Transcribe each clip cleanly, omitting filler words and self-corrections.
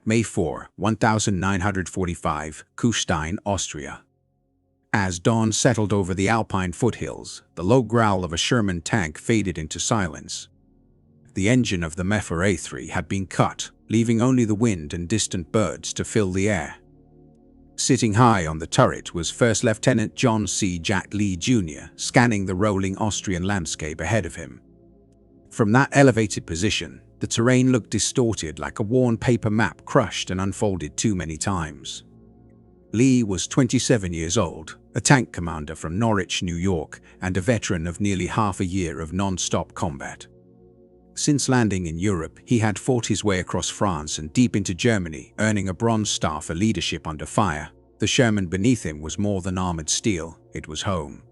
May 4, 1945, Kufstein, Austria. As dawn settled over the Alpine foothills, the low growl of a Sherman tank faded into silence. The engine of the WWII had been cut, leaving only the wind and distant birds to fill the air. Sitting high on the turret was First Lieutenant John C. Jack Lee Jr., scanning the rolling Austrian landscape ahead of him. From that elevated position, the terrain looked distorted like a worn paper map crushed and unfolded too many times. Lee was 27 years old, a tank commander from Norwich, New York, and a veteran of nearly half a year of non-stop combat. Since landing in Europe, he had fought his way across France and deep into Germany, earning a Bronze Star for leadership under fire. The Sherman beneath him was more than armored steel, it was home.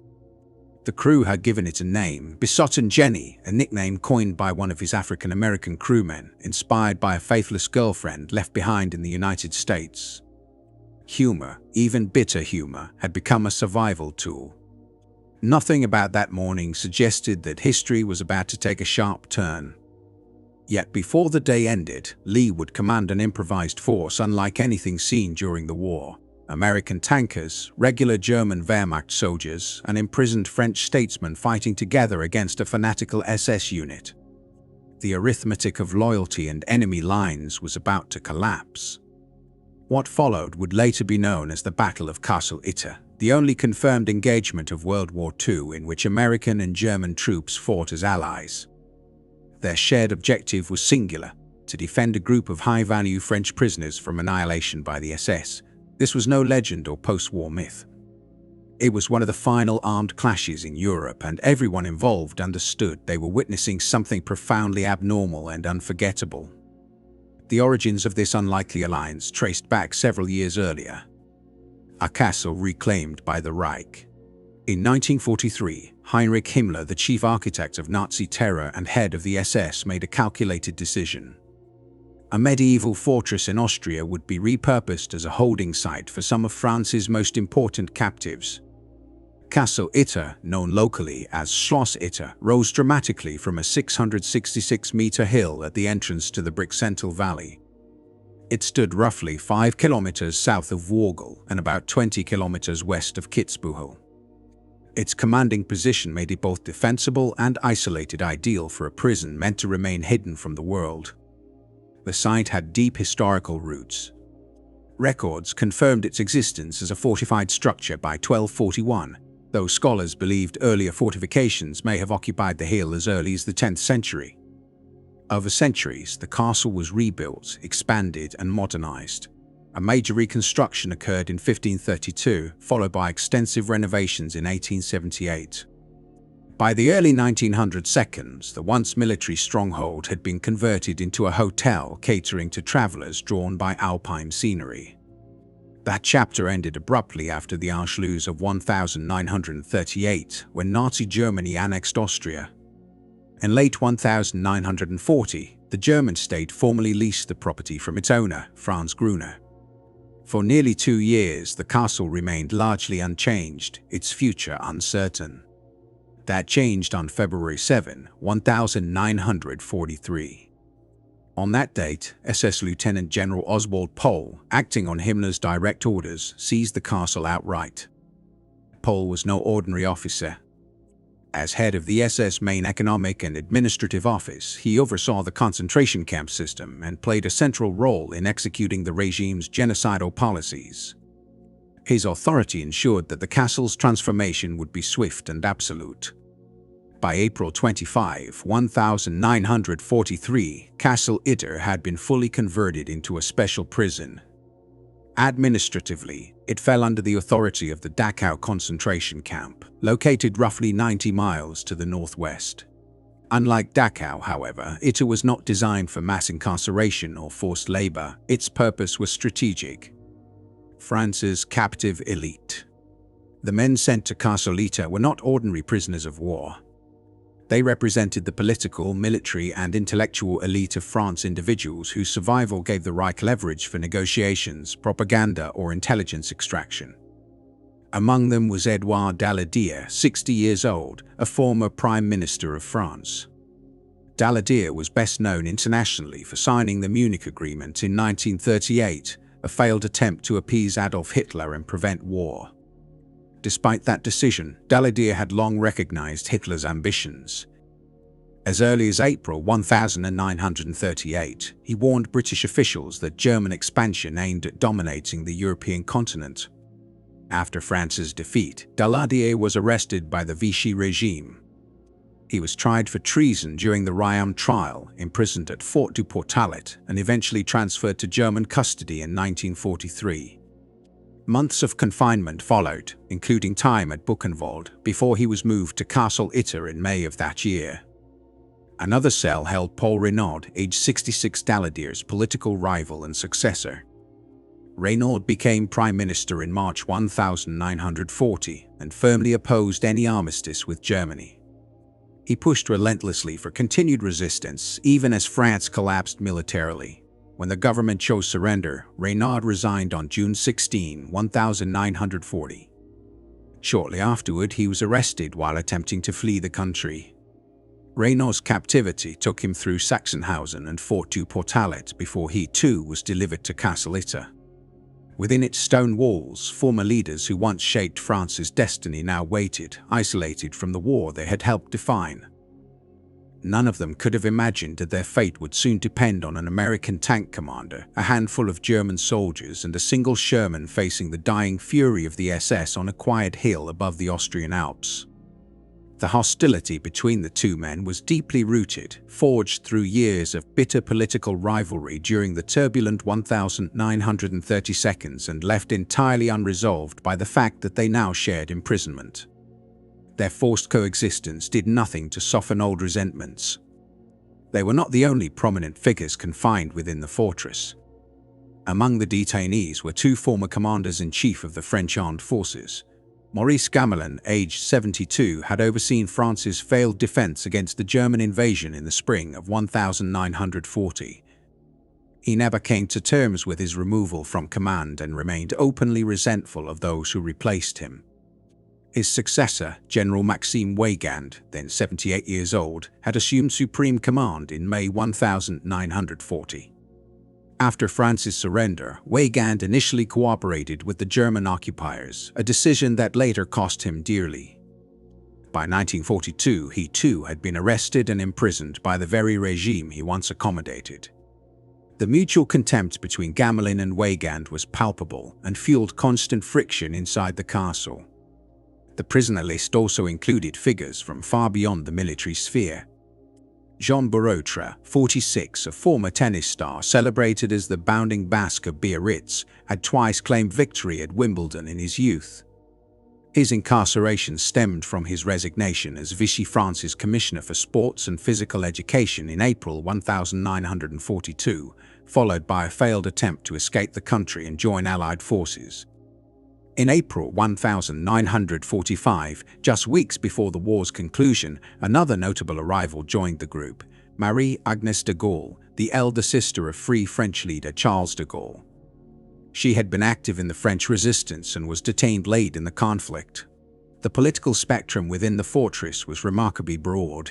The crew had given it a name, Besotted Jenny, a nickname coined by one of his African-American crewmen, inspired by a faithless girlfriend left behind in the United States. Humor, even bitter humor, had become a survival tool. Nothing about that morning suggested that history was about to take a sharp turn. Yet before the day ended, Lee would command an improvised force unlike anything seen during the war. American tankers, regular German Wehrmacht soldiers, and imprisoned French statesmen fighting together against a fanatical SS unit. The arithmetic of loyalty and enemy lines was about to collapse. What followed would later be known as the Battle of Castle Itter, the only confirmed engagement of World War II in which American and German troops fought as allies. Their shared objective was singular: to defend a group of high-value French prisoners from annihilation by the SS. This was no legend or post-war myth. It was one of the final armed clashes in Europe, and everyone involved understood they were witnessing something profoundly abnormal and unforgettable. The origins of this unlikely alliance traced back several years earlier. A castle reclaimed by the Reich. In 1943, Heinrich Himmler, the chief architect of Nazi terror and head of the SS, made a calculated decision. A medieval fortress in Austria would be repurposed as a holding site for some of France's most important captives. Castle Itter, known locally as Schloss Itter, rose dramatically from a 666-meter hill at the entrance to the Brixental Valley. It stood roughly 5 kilometers south of Wargl and about 20 kilometers west of Kitzbühel. Its commanding position made it both defensible and isolated, ideal for a prison meant to remain hidden from the world. The site had deep historical roots. Records confirmed its existence as a fortified structure by 1241, though scholars believed earlier fortifications may have occupied the hill as early as the 10th century. Over centuries, the castle was rebuilt, expanded, and modernized. A major reconstruction occurred in 1532, followed by extensive renovations in 1878. By the early 1900s, the once military stronghold had been converted into a hotel catering to travelers drawn by alpine scenery. That chapter ended abruptly after the Anschluss of 1938, when Nazi Germany annexed Austria. In late 1940, the German state formally leased the property from its owner, Franz Gruner. For nearly 2 years, the castle remained largely unchanged, its future uncertain. That changed on February 7, 1943. On that date, SS Lieutenant General Oswald Pohl, acting on Himmler's direct orders, seized the castle outright. Pohl was no ordinary officer. As head of the SS main economic and administrative office, he oversaw the concentration camp system and played a central role in executing the regime's genocidal policies. His authority ensured that the castle's transformation would be swift and absolute. By April 25, 1943, Castle Itter had been fully converted into a special prison. Administratively, it fell under the authority of the Dachau concentration camp, located roughly 90 miles to the northwest. Unlike Dachau, however, Itter was not designed for mass incarceration or forced labor. Its purpose was strategic. France's captive elite. The men sent to Castle Itter were not ordinary prisoners of war. They represented the political, military, and intellectual elite of France, individuals whose survival gave the Reich leverage for negotiations, propaganda, or intelligence extraction. Among them was Edouard Daladier, 60 years old, a former Prime Minister of France. Daladier was best known internationally for signing the Munich Agreement in 1938, a failed attempt to appease Adolf Hitler and prevent war. Despite that decision, Daladier had long recognized Hitler's ambitions. As early as April 1938, he warned British officials that German expansion aimed at dominating the European continent. After France's defeat, Daladier was arrested by the Vichy regime. He was tried for treason during the Reynaud trial, imprisoned at Fort du Portalet, and eventually transferred to German custody in 1943. Months of confinement followed, including time at Buchenwald, before he was moved to Castle Itter in May of that year. Another cell held Paul Reynaud, age 66, Daladier's political rival and successor. Reynaud became prime minister in March 1940 and firmly opposed any armistice with Germany. He pushed relentlessly for continued resistance, even as France collapsed militarily. When the government chose surrender, Reynaud resigned on June 16, 1940. Shortly afterward, he was arrested while attempting to flee the country. Reynaud's captivity took him through Sachsenhausen and Fort du Portalet before he, too, was delivered to Castle Itter. Within its stone walls, former leaders who once shaped France's destiny now waited, isolated from the war they had helped define. None of them could have imagined that their fate would soon depend on an American tank commander, a handful of German soldiers, and a single Sherman facing the dying fury of the SS on a quiet hill above the Austrian Alps. The hostility between the two men was deeply rooted, forged through years of bitter political rivalry during the turbulent 1930 seconds, and left entirely unresolved by the fact that they now shared imprisonment. Their forced coexistence did nothing to soften old resentments. They were not the only prominent figures confined within the fortress. Among the detainees were two former commanders-in-chief of the French armed forces. Maurice Gamelin, aged 72, had overseen France's failed defense against the German invasion in the spring of 1940. He never came to terms with his removal from command and remained openly resentful of those who replaced him. His successor, General Maxime Weygand, then 78 years old, had assumed supreme command in May 1940. After France's surrender, Weygand initially cooperated with the German occupiers, a decision that later cost him dearly. By 1942, he too had been arrested and imprisoned by the very regime he once accommodated. The mutual contempt between Gamelin and Weygand was palpable and fueled constant friction inside the castle. The prisoner list also included figures from far beyond the military sphere. Jean Borotra, 46, a former tennis star celebrated as the bounding Basque of Biarritz, had twice claimed victory at Wimbledon in his youth. His incarceration stemmed from his resignation as Vichy France's Commissioner for Sports and Physical Education in April 1942, followed by a failed attempt to escape the country and join Allied forces. In April 1945, just weeks before the war's conclusion, another notable arrival joined the group, Marie-Agnès de Gaulle, the elder sister of Free French leader Charles de Gaulle. She had been active in the French resistance and was detained late in the conflict. The political spectrum within the fortress was remarkably broad.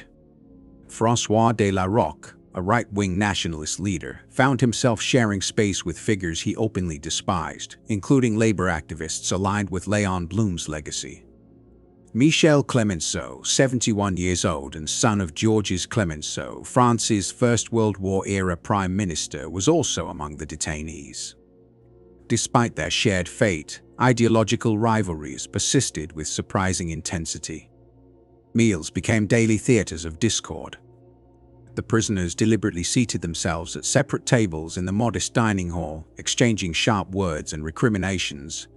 François de la Roque, a right-wing nationalist leader, found himself sharing space with figures he openly despised, including labor activists aligned with Léon Blum's legacy. Michel Clemenceau, 71 years old and son of Georges Clemenceau, France's First World War-era prime minister, was also among the detainees. Despite their shared fate, ideological rivalries persisted with surprising intensity. Meals became daily theaters of discord. The prisoners deliberately seated themselves at separate tables in the modest dining hall, exchanging sharp words and recriminations.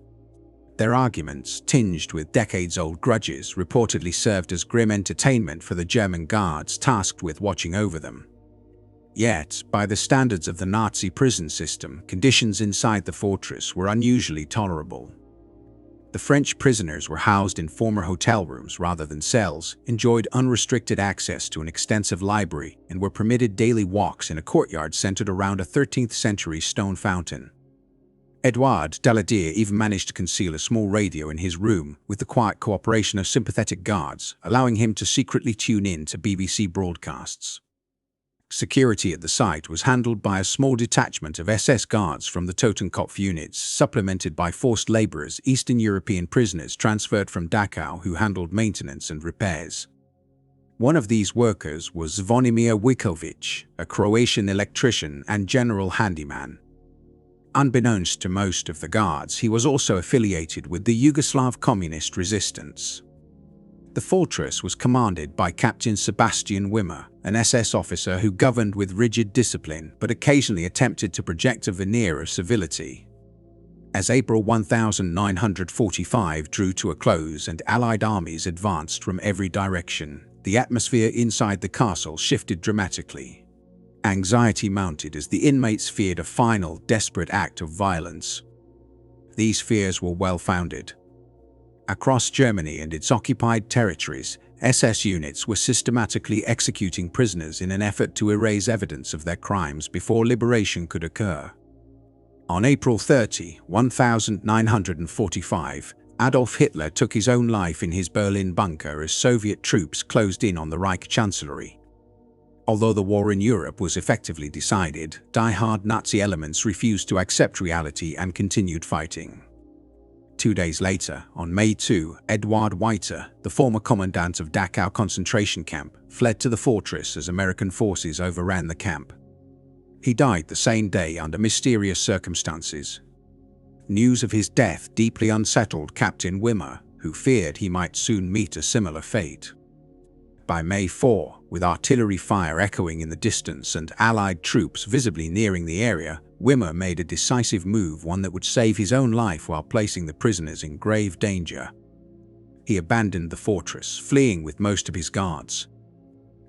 Their arguments, tinged with decades-old grudges, reportedly served as grim entertainment for the German guards tasked with watching over them. Yet, by the standards of the Nazi prison system, conditions inside the fortress were unusually tolerable. The French prisoners were housed in former hotel rooms rather than cells, enjoyed unrestricted access to an extensive library, and were permitted daily walks in a courtyard centered around a 13th-century stone fountain. Edouard Daladier even managed to conceal a small radio in his room with the quiet cooperation of sympathetic guards, allowing him to secretly tune in to BBC broadcasts. Security at the site was handled by a small detachment of SS guards from the Totenkopf units, supplemented by forced laborers, Eastern European prisoners transferred from Dachau who handled maintenance and repairs. One of these workers was Zvonimir Wikovic, a Croatian electrician and general handyman. Unbeknownst to most of the guards, he was also affiliated with the Yugoslav Communist Resistance. The fortress was commanded by Captain Sebastian Wimmer, an SS officer who governed with rigid discipline but occasionally attempted to project a veneer of civility. As April 1945 drew to a close and Allied armies advanced from every direction, the atmosphere inside the castle shifted dramatically. Anxiety mounted as the inmates feared a final, desperate act of violence. These fears were well-founded. Across Germany and its occupied territories, SS units were systematically executing prisoners in an effort to erase evidence of their crimes before liberation could occur. On April 30, 1945, Adolf Hitler took his own life in his Berlin bunker as Soviet troops closed in on the Reich Chancellery. Although the war in Europe was effectively decided, die-hard Nazi elements refused to accept reality and continued fighting. 2 days later, on May 2, Eduard Weiter, the former commandant of Dachau concentration camp, fled to the fortress as American forces overran the camp. He died the same day under mysterious circumstances. News of his death deeply unsettled Captain Wimmer, who feared he might soon meet a similar fate. By May 4, with artillery fire echoing in the distance and Allied troops visibly nearing the area, Wimmer made a decisive move, one that would save his own life while placing the prisoners in grave danger. He abandoned the fortress, fleeing with most of his guards.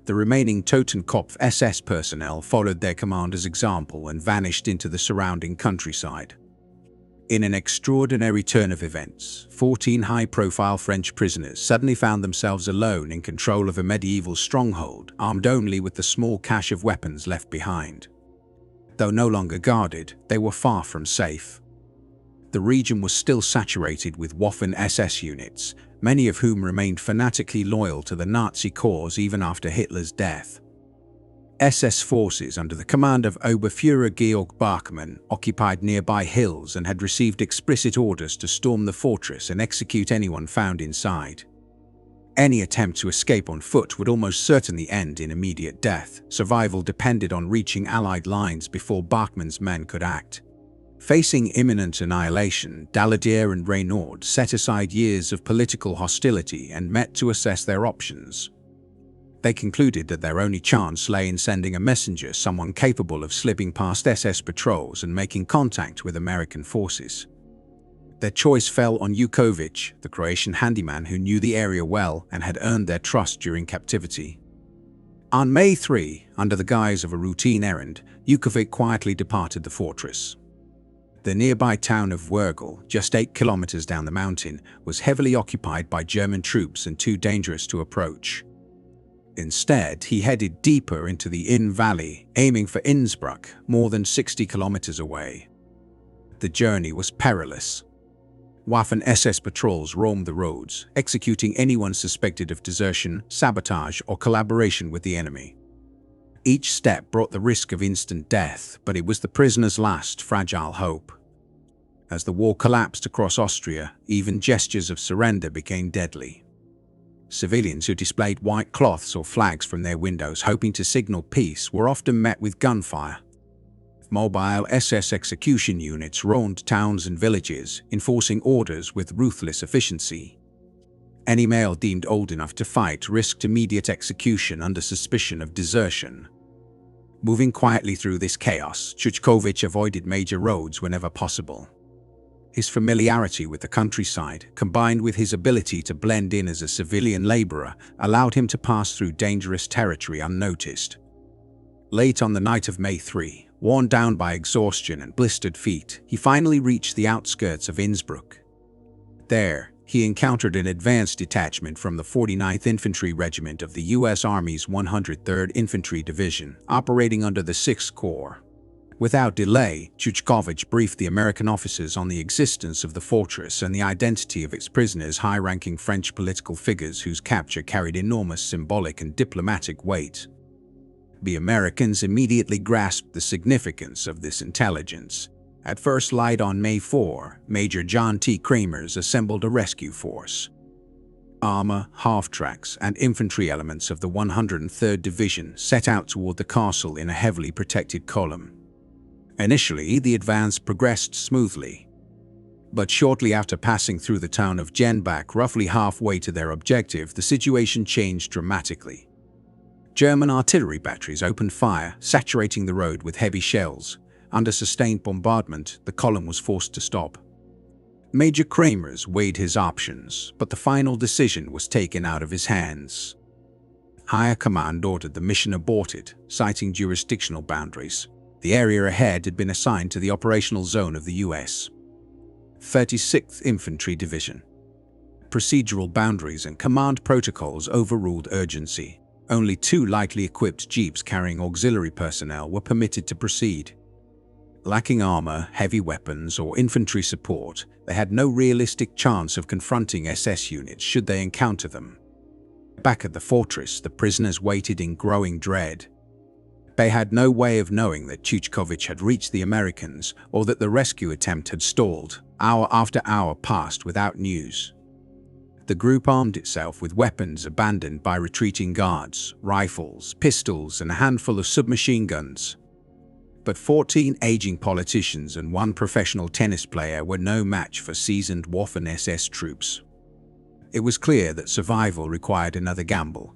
The remaining Totenkopf SS personnel followed their commander's example and vanished into the surrounding countryside. In an extraordinary turn of events, 14 high-profile French prisoners suddenly found themselves alone in control of a medieval stronghold, armed only with the small cache of weapons left behind. Though no longer guarded, they were far from safe. The region was still saturated with Waffen SS units, many of whom remained fanatically loyal to the Nazi cause even after Hitler's death. SS forces under the command of Oberfuhrer Georg Bachmann occupied nearby hills and had received explicit orders to storm the fortress and execute anyone found inside. Any attempt to escape on foot would almost certainly end in immediate death. Survival depended on reaching Allied lines before Bachmann's men could act. Facing imminent annihilation, Daladier and Reynaud set aside years of political hostility and met to assess their options. They concluded that their only chance lay in sending a messenger, someone capable of slipping past SS patrols and making contact with American forces. Their choice fell on Jukovic, the Croatian handyman who knew the area well and had earned their trust during captivity. On May 3, under the guise of a routine errand, Jukovic quietly departed the fortress. The nearby town of Gangl, just 8 kilometers down the mountain, was heavily occupied by German troops and too dangerous to approach. Instead, he headed deeper into the Inn Valley, aiming for Innsbruck, more than 60 kilometers away. The journey was perilous. Waffen SS patrols roamed the roads, executing anyone suspected of desertion, sabotage, or collaboration with the enemy. Each step brought the risk of instant death, but it was the prisoners' last fragile hope. As the war collapsed across Austria, even gestures of surrender became deadly. Civilians who displayed white cloths or flags from their windows hoping to signal peace were often met with gunfire. Mobile SS execution units roamed towns and villages, enforcing orders with ruthless efficiency. Any male deemed old enough to fight risked immediate execution under suspicion of desertion. Moving quietly through this chaos, Jukovic avoided major roads whenever possible. His familiarity with the countryside, combined with his ability to blend in as a civilian laborer, allowed him to pass through dangerous territory unnoticed. Late on the night of May 3, worn down by exhaustion and blistered feet, he finally reached the outskirts of Innsbruck. There, he encountered an advance detachment from the 49th Infantry Regiment of the U.S. Army's 103rd Infantry Division, operating under the 6th Corps. Without delay, Jukovic briefed the American officers on the existence of the fortress and the identity of its prisoners, high-ranking French political figures whose capture carried enormous symbolic and diplomatic weight. The Americans immediately grasped the significance of this intelligence. At first light on May 4, Major John T. Kramers assembled a rescue force. Armor, half-tracks, and infantry elements of the 103rd Division set out toward the castle in a heavily protected column. Initially, the advance progressed smoothly. But shortly after passing through the town of Jenbach, roughly halfway to their objective, the situation changed dramatically. German artillery batteries opened fire, saturating the road with heavy shells. Under sustained bombardment, the column was forced to stop. Major Kramers weighed his options, but the final decision was taken out of his hands. Higher command ordered the mission aborted, citing jurisdictional boundaries. The area ahead had been assigned to the operational zone of the U.S. 36th Infantry Division. Procedural boundaries and command protocols overruled urgency. Only 2 lightly equipped jeeps carrying auxiliary personnel were permitted to proceed. Lacking armor, heavy weapons, or infantry support, they had no realistic chance of confronting SS units should they encounter them. Back at the fortress, the prisoners waited in growing dread. They had no way of knowing that Chuchkovich had reached the Americans or that the rescue attempt had stalled. Hour after hour passed without news. The group armed itself with weapons abandoned by retreating guards, rifles, pistols, and a handful of submachine guns. But 14 aging politicians and 1 professional tennis player were no match for seasoned Waffen-SS troops. It was clear that survival required another gamble.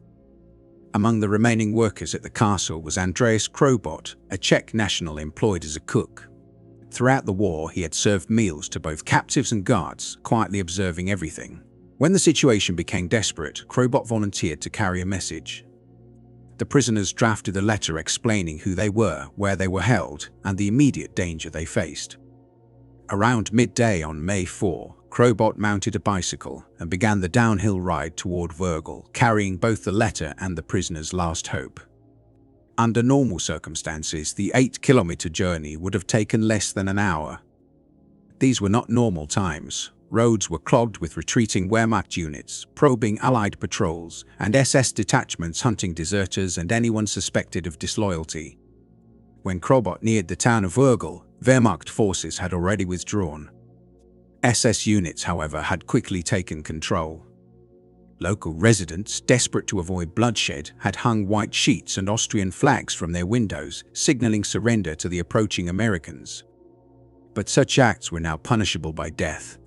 Among the remaining workers at the castle was Andreas Krobot, a Czech national employed as a cook. Throughout the war, he had served meals to both captives and guards, quietly observing everything. When the situation became desperate, Krobot volunteered to carry a message. The prisoners drafted a letter explaining who they were, where they were held, and the immediate danger they faced. Around midday on May 4, Krobot mounted a bicycle and began the downhill ride toward Wrgl, carrying both the letter and the prisoners' last hope. Under normal circumstances, the 8-kilometer journey would have taken less than an hour. These were not normal times. Roads were clogged with retreating Wehrmacht units, probing Allied patrols, and SS detachments hunting deserters and anyone suspected of disloyalty. When Krobot neared the town of Wrgl, Wehrmacht forces had already withdrawn. SS units, however, had quickly taken control. Local residents, desperate to avoid bloodshed, had hung white sheets and Austrian flags from their windows, signaling surrender to the approaching Americans. But such acts were now punishable by death.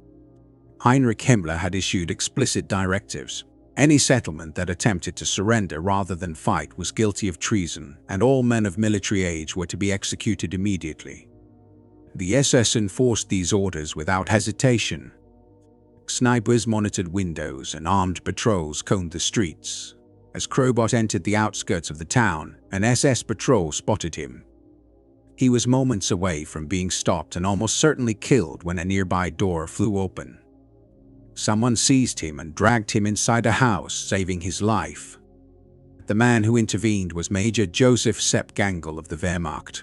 Heinrich Himmler had issued explicit directives. Any settlement that attempted to surrender rather than fight was guilty of treason, and all men of military age were to be executed immediately. The SS enforced these orders without hesitation. Snipers monitored windows and armed patrols combed the streets. As Krobot entered the outskirts of the town, an SS patrol spotted him. He was moments away from being stopped and almost certainly killed when a nearby door flew open. Someone seized him and dragged him inside a house, saving his life. The man who intervened was Major Josef Sepp Gangl of the Wehrmacht.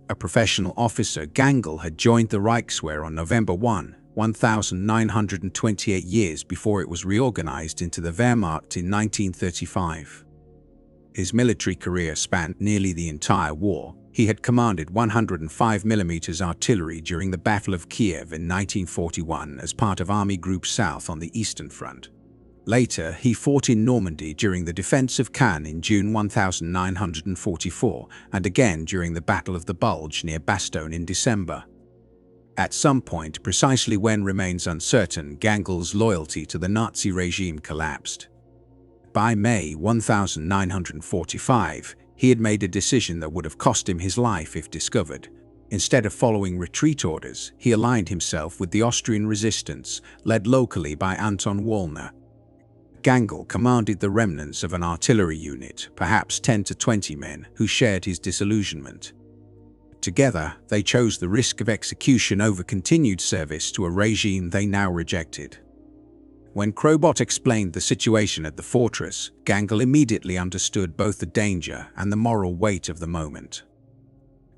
A professional officer, Gangl had joined the Reichswehr on November 1, 1928 years before it was reorganized into the Wehrmacht in 1935. His military career spanned nearly the entire war. He had commanded 105mm artillery during the Battle of Kiev in 1941 as part of Army Group South on the Eastern Front. Later, he fought in Normandy during the defense of Caen in June 1944 and again during the Battle of the Bulge near Bastogne in December. At some point, precisely when remains uncertain, Gangl's loyalty to the Nazi regime collapsed. By May 1945, he had made a decision that would have cost him his life if discovered. Instead of following retreat orders, he aligned himself with the Austrian resistance, led locally by Anton Wallner. Gangl commanded the remnants of an artillery unit, perhaps 10 to 20 men, who shared his disillusionment. Together, they chose the risk of execution over continued service to a regime they now rejected. When Krobot explained the situation at the fortress, Gangl immediately understood both the danger and the moral weight of the moment.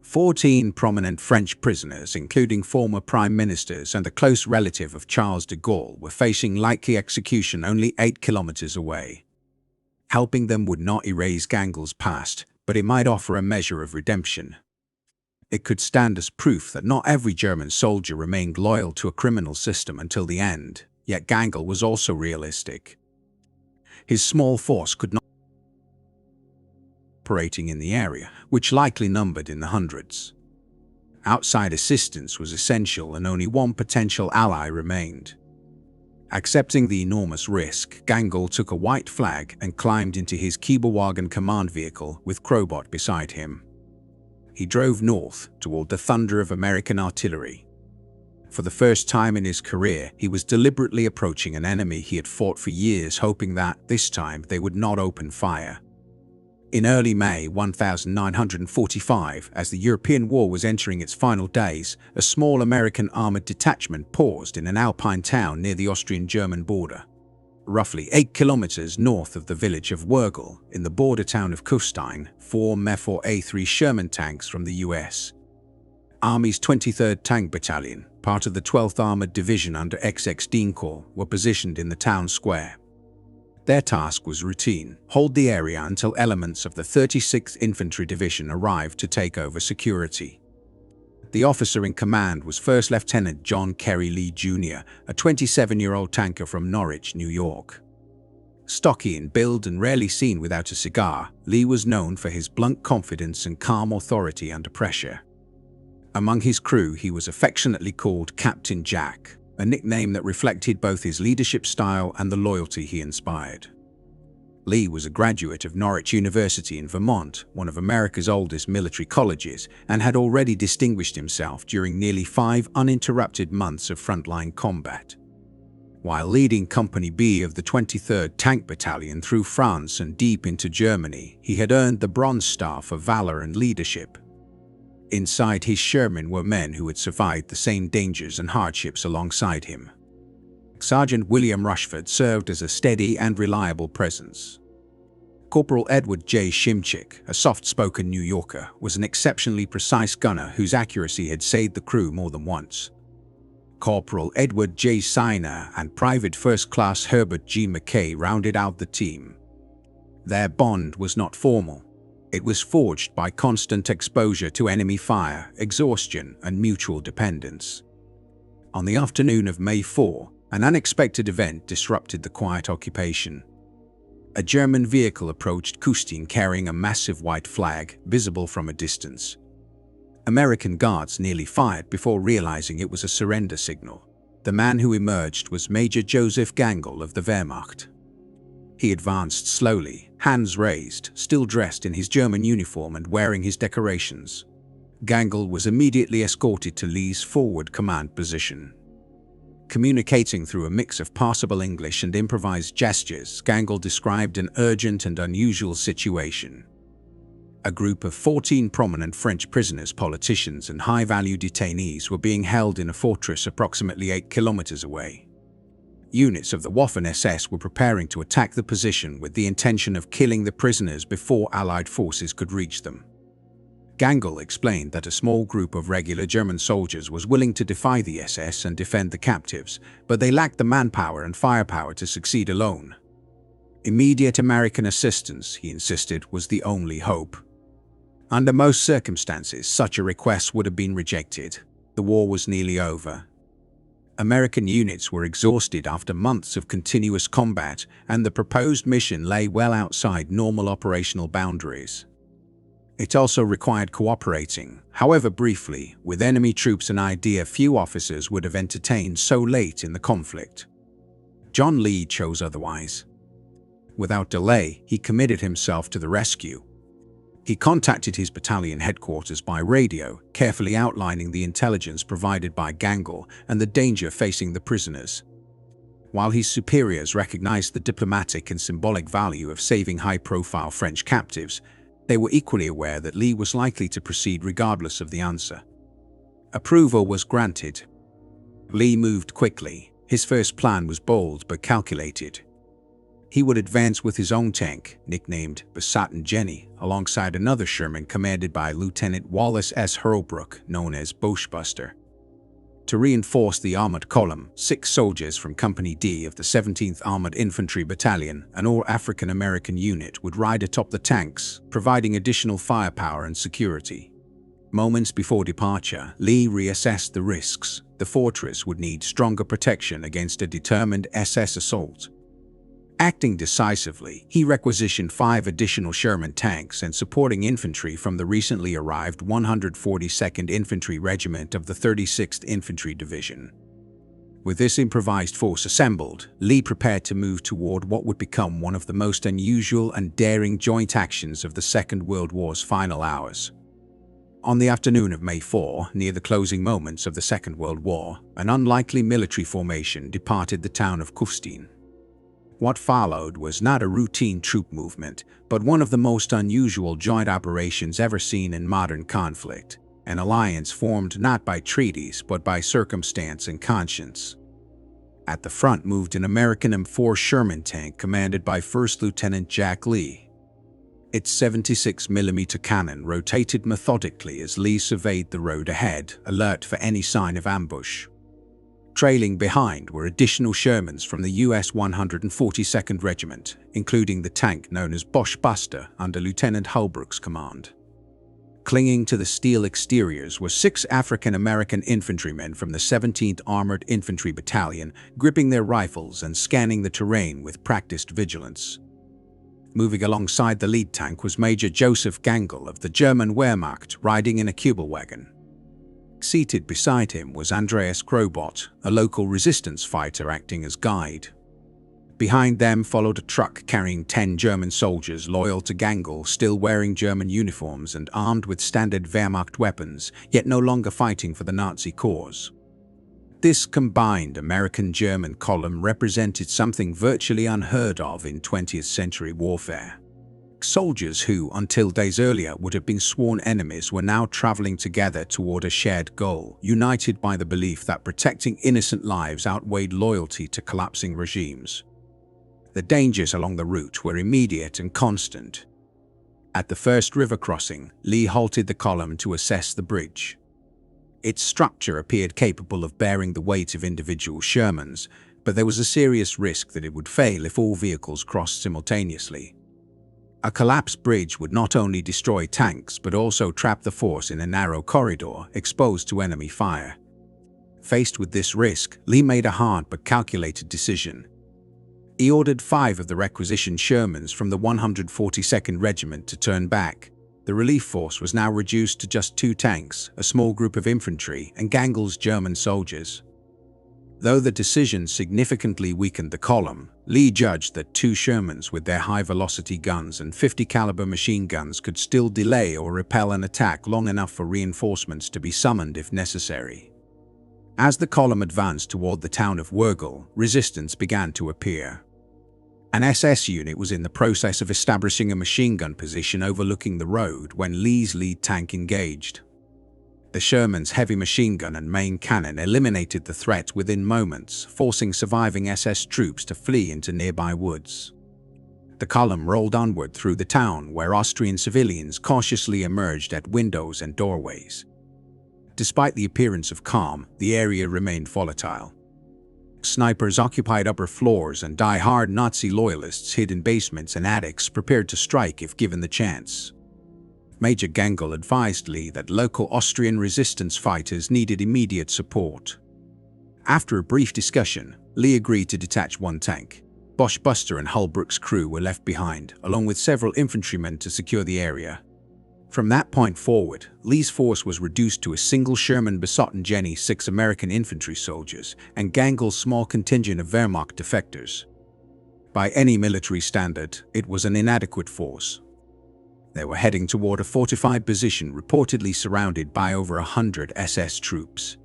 14 prominent French prisoners, including former prime ministers and a close relative of Charles de Gaulle, were facing likely execution only 8 kilometers away. Helping them would not erase Gangl's past, but it might offer a measure of redemption. It could stand as proof that not every German soldier remained loyal to a criminal system until the end, yet Gangl was also realistic. His small force could not operating in the area, which likely numbered in the hundreds. Outside assistance was essential and only one potential ally remained. Accepting the enormous risk, Gangl took a white flag and climbed into his Kieberwagen command vehicle with Crowbot beside him. He drove north toward the thunder of American artillery. For the first time in his career, he was deliberately approaching an enemy he had fought for years, hoping that, this time, they would not open fire. In early May 1945, as the European War was entering its final days, a small American armored detachment paused in an alpine town near the Austrian-German border. Roughly 8 kilometers north of the village of Gangl, in the border town of Kufstein, 4 Me-4A3 Sherman tanks from the US Army's 23rd Tank Battalion, part of the 12th Armored Division under XX Dienkorps, were positioned in the town square. Their task was routine: hold the area until elements of the 36th Infantry Division arrived to take over security. The officer in command was First Lieutenant John Kerry Lee Jr., a 27-year-old tanker from Norwich, New York. Stocky in build and rarely seen without a cigar, Lee was known for his blunt confidence and calm authority under pressure. Among his crew, he was affectionately called Captain Jack, a nickname that reflected both his leadership style and the loyalty he inspired. Lee was a graduate of Norwich University in Vermont, one of America's oldest military colleges, and had already distinguished himself during nearly 5 uninterrupted months of frontline combat. While leading Company B of the 23rd Tank Battalion through France and deep into Germany, he had earned the Bronze Star for valor and leadership. Inside his Sherman were men who had survived the same dangers and hardships alongside him. Sergeant William Rushford served as a steady and reliable presence. Corporal Edward J. Shimchick, a soft-spoken New Yorker, was an exceptionally precise gunner whose accuracy had saved the crew more than once. Corporal Edward J. Siner and Private First Class Herbert G. McKay rounded out the team. Their bond was not formal. It was forged by constant exposure to enemy fire, exhaustion, and mutual dependence. On the afternoon of May 4, an unexpected event disrupted the quiet occupation. A German vehicle approached Kufstein carrying a massive white flag, visible from a distance. American guards nearly fired before realizing it was a surrender signal. The man who emerged was Major Josef Gangl of the Wehrmacht. He advanced slowly, hands raised, still dressed in his German uniform and wearing his decorations. Gangl was immediately escorted to Lee's forward command position. Communicating through a mix of passable English and improvised gestures, Gangl described an urgent and unusual situation. A group of 14 prominent French prisoners, politicians, and high-value detainees were being held in a fortress approximately 8 kilometers away. Units of the Waffen-SS were preparing to attack the position with the intention of killing the prisoners before Allied forces could reach them. Gangl explained that a small group of regular German soldiers was willing to defy the SS and defend the captives, but they lacked the manpower and firepower to succeed alone. Immediate American assistance, he insisted, was the only hope. Under most circumstances, such a request would have been rejected. The war was nearly over. American units were exhausted after months of continuous combat, and the proposed mission lay well outside normal operational boundaries. It also required cooperating, however briefly, with enemy troops, an idea few officers would have entertained so late in the conflict. John Lee chose otherwise. Without delay, he committed himself to the rescue. He contacted his battalion headquarters by radio, carefully outlining the intelligence provided by Gangl and the danger facing the prisoners. While his superiors recognized the diplomatic and symbolic value of saving high-profile French captives, they were equally aware that Lee was likely to proceed regardless of the answer. Approval was granted. Lee moved quickly. His first plan was bold but calculated. He would advance with his own tank, nicknamed Besatten Jenny, alongside another Sherman commanded by Lieutenant Wallace S. Hurlbrook, known as Bushbuster. To reinforce the armored column, 6 soldiers from Company D of the 17th Armored Infantry Battalion, an all-African-American unit, would ride atop the tanks, providing additional firepower and security. Moments before departure, Lee reassessed the risks. The fortress would need stronger protection against a determined SS assault. Acting decisively, he requisitioned 5 additional Sherman tanks and supporting infantry from the recently arrived 142nd Infantry Regiment of the 36th Infantry Division. With this improvised force assembled, Lee prepared to move toward what would become one of the most unusual and daring joint actions of the Second World War's final hours. On the afternoon of May 4, near the closing moments of the Second World War, an unlikely military formation departed the town of Kufstein. What followed was not a routine troop movement, but one of the most unusual joint operations ever seen in modern conflict, an alliance formed not by treaties but by circumstance and conscience. At the front moved an American M4 Sherman tank commanded by First Lieutenant Jack Lee. Its 76mm cannon rotated methodically as Lee surveyed the road ahead, alert for any sign of ambush. Trailing behind were additional Shermans from the U.S. 142nd Regiment, including the tank known as Bosch Buster under Lieutenant Holbrook's command. Clinging to the steel exteriors were 6 African-American infantrymen from the 17th Armored Infantry Battalion, gripping their rifles and scanning the terrain with practiced vigilance. Moving alongside the lead tank was Major Josef Gangl of the German Wehrmacht, riding in a Kübelwagen. Seated beside him was Andreas Krobot, a local resistance fighter acting as guide. Behind them followed a truck carrying 10 German soldiers loyal to Gangl, still wearing German uniforms and armed with standard Wehrmacht weapons, yet no longer fighting for the Nazi cause. This combined American-German column represented something virtually unheard of in 20th century warfare. Soldiers who, until days earlier, would have been sworn enemies were now traveling together toward a shared goal, united by the belief that protecting innocent lives outweighed loyalty to collapsing regimes. The dangers along the route were immediate and constant. At the first river crossing, Lee halted the column to assess the bridge. Its structure appeared capable of bearing the weight of individual Shermans, but there was a serious risk that it would fail if all vehicles crossed simultaneously. A collapsed bridge would not only destroy tanks but also trap the force in a narrow corridor exposed to enemy fire. Faced with this risk, Lee made a hard but calculated decision. He ordered 5 of the requisitioned Shermans from the 142nd Regiment to turn back. The relief force was now reduced to just 2 tanks, a small group of infantry, and Gangl's German soldiers. Though the decision significantly weakened the column, Lee judged that 2 Shermans with their high-velocity guns and 50-caliber machine guns could still delay or repel an attack long enough for reinforcements to be summoned if necessary. As the column advanced toward the town of Wergel, resistance began to appear. An SS unit was in the process of establishing a machine gun position overlooking the road when Lee's lead tank engaged. The Sherman's heavy machine gun and main cannon eliminated the threat within moments, forcing surviving SS troops to flee into nearby woods. The column rolled onward through the town where Austrian civilians cautiously emerged at windows and doorways. Despite the appearance of calm, the area remained volatile. Snipers occupied upper floors and die-hard Nazi loyalists hid in basements and attics, prepared to strike if given the chance. Major Gangl advised Lee that local Austrian resistance fighters needed immediate support. After a brief discussion, Lee agreed to detach 1 tank. Bosch Buster and Holbrook's crew were left behind, along with several infantrymen to secure the area. From that point forward, Lee's force was reduced to a single Sherman Besotten and Jenny, 6 American infantry soldiers, and Gangl's small contingent of Wehrmacht defectors. By any military standard, it was an inadequate force. They were heading toward a fortified position reportedly surrounded by over 100 SS troops.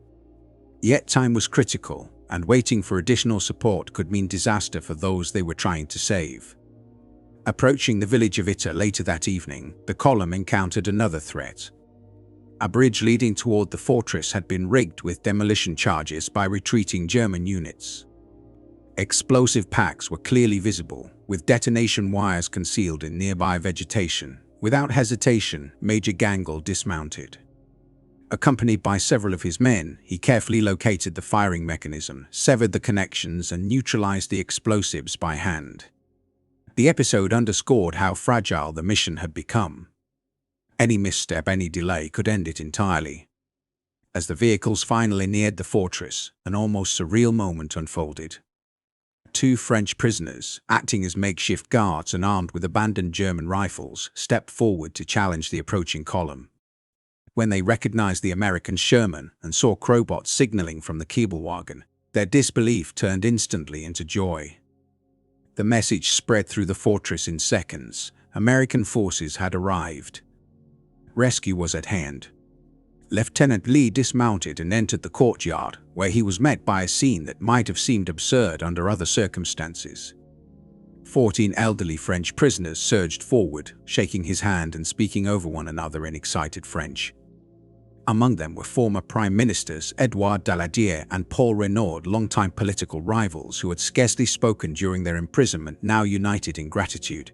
Yet time was critical, and waiting for additional support could mean disaster for those they were trying to save. Approaching the village of Itter later that evening, the column encountered another threat. A bridge leading toward the fortress had been rigged with demolition charges by retreating German units. Explosive packs were clearly visible, with detonation wires concealed in nearby vegetation. Without hesitation, Major Gangl dismounted. Accompanied by several of his men, he carefully located the firing mechanism, severed the connections, and neutralized the explosives by hand. The episode underscored how fragile the mission had become. Any misstep, any delay could end it entirely. As the vehicles finally neared the fortress, an almost surreal moment unfolded. Two French prisoners, acting as makeshift guards and armed with abandoned German rifles, stepped forward to challenge the approaching column. When they recognized the American Sherman and saw Crowbots signaling from the Kiebelwagen, their disbelief turned instantly into joy. The message spread through the fortress in seconds. American forces had arrived. Rescue was at hand. Lieutenant Lee dismounted and entered the courtyard, where he was met by a scene that might have seemed absurd under other circumstances. 14 elderly French prisoners surged forward, shaking his hand and speaking over one another in excited French. Among them were former Prime Ministers Edouard Daladier and Paul Reynaud, longtime political rivals who had scarcely spoken during their imprisonment, now united in gratitude.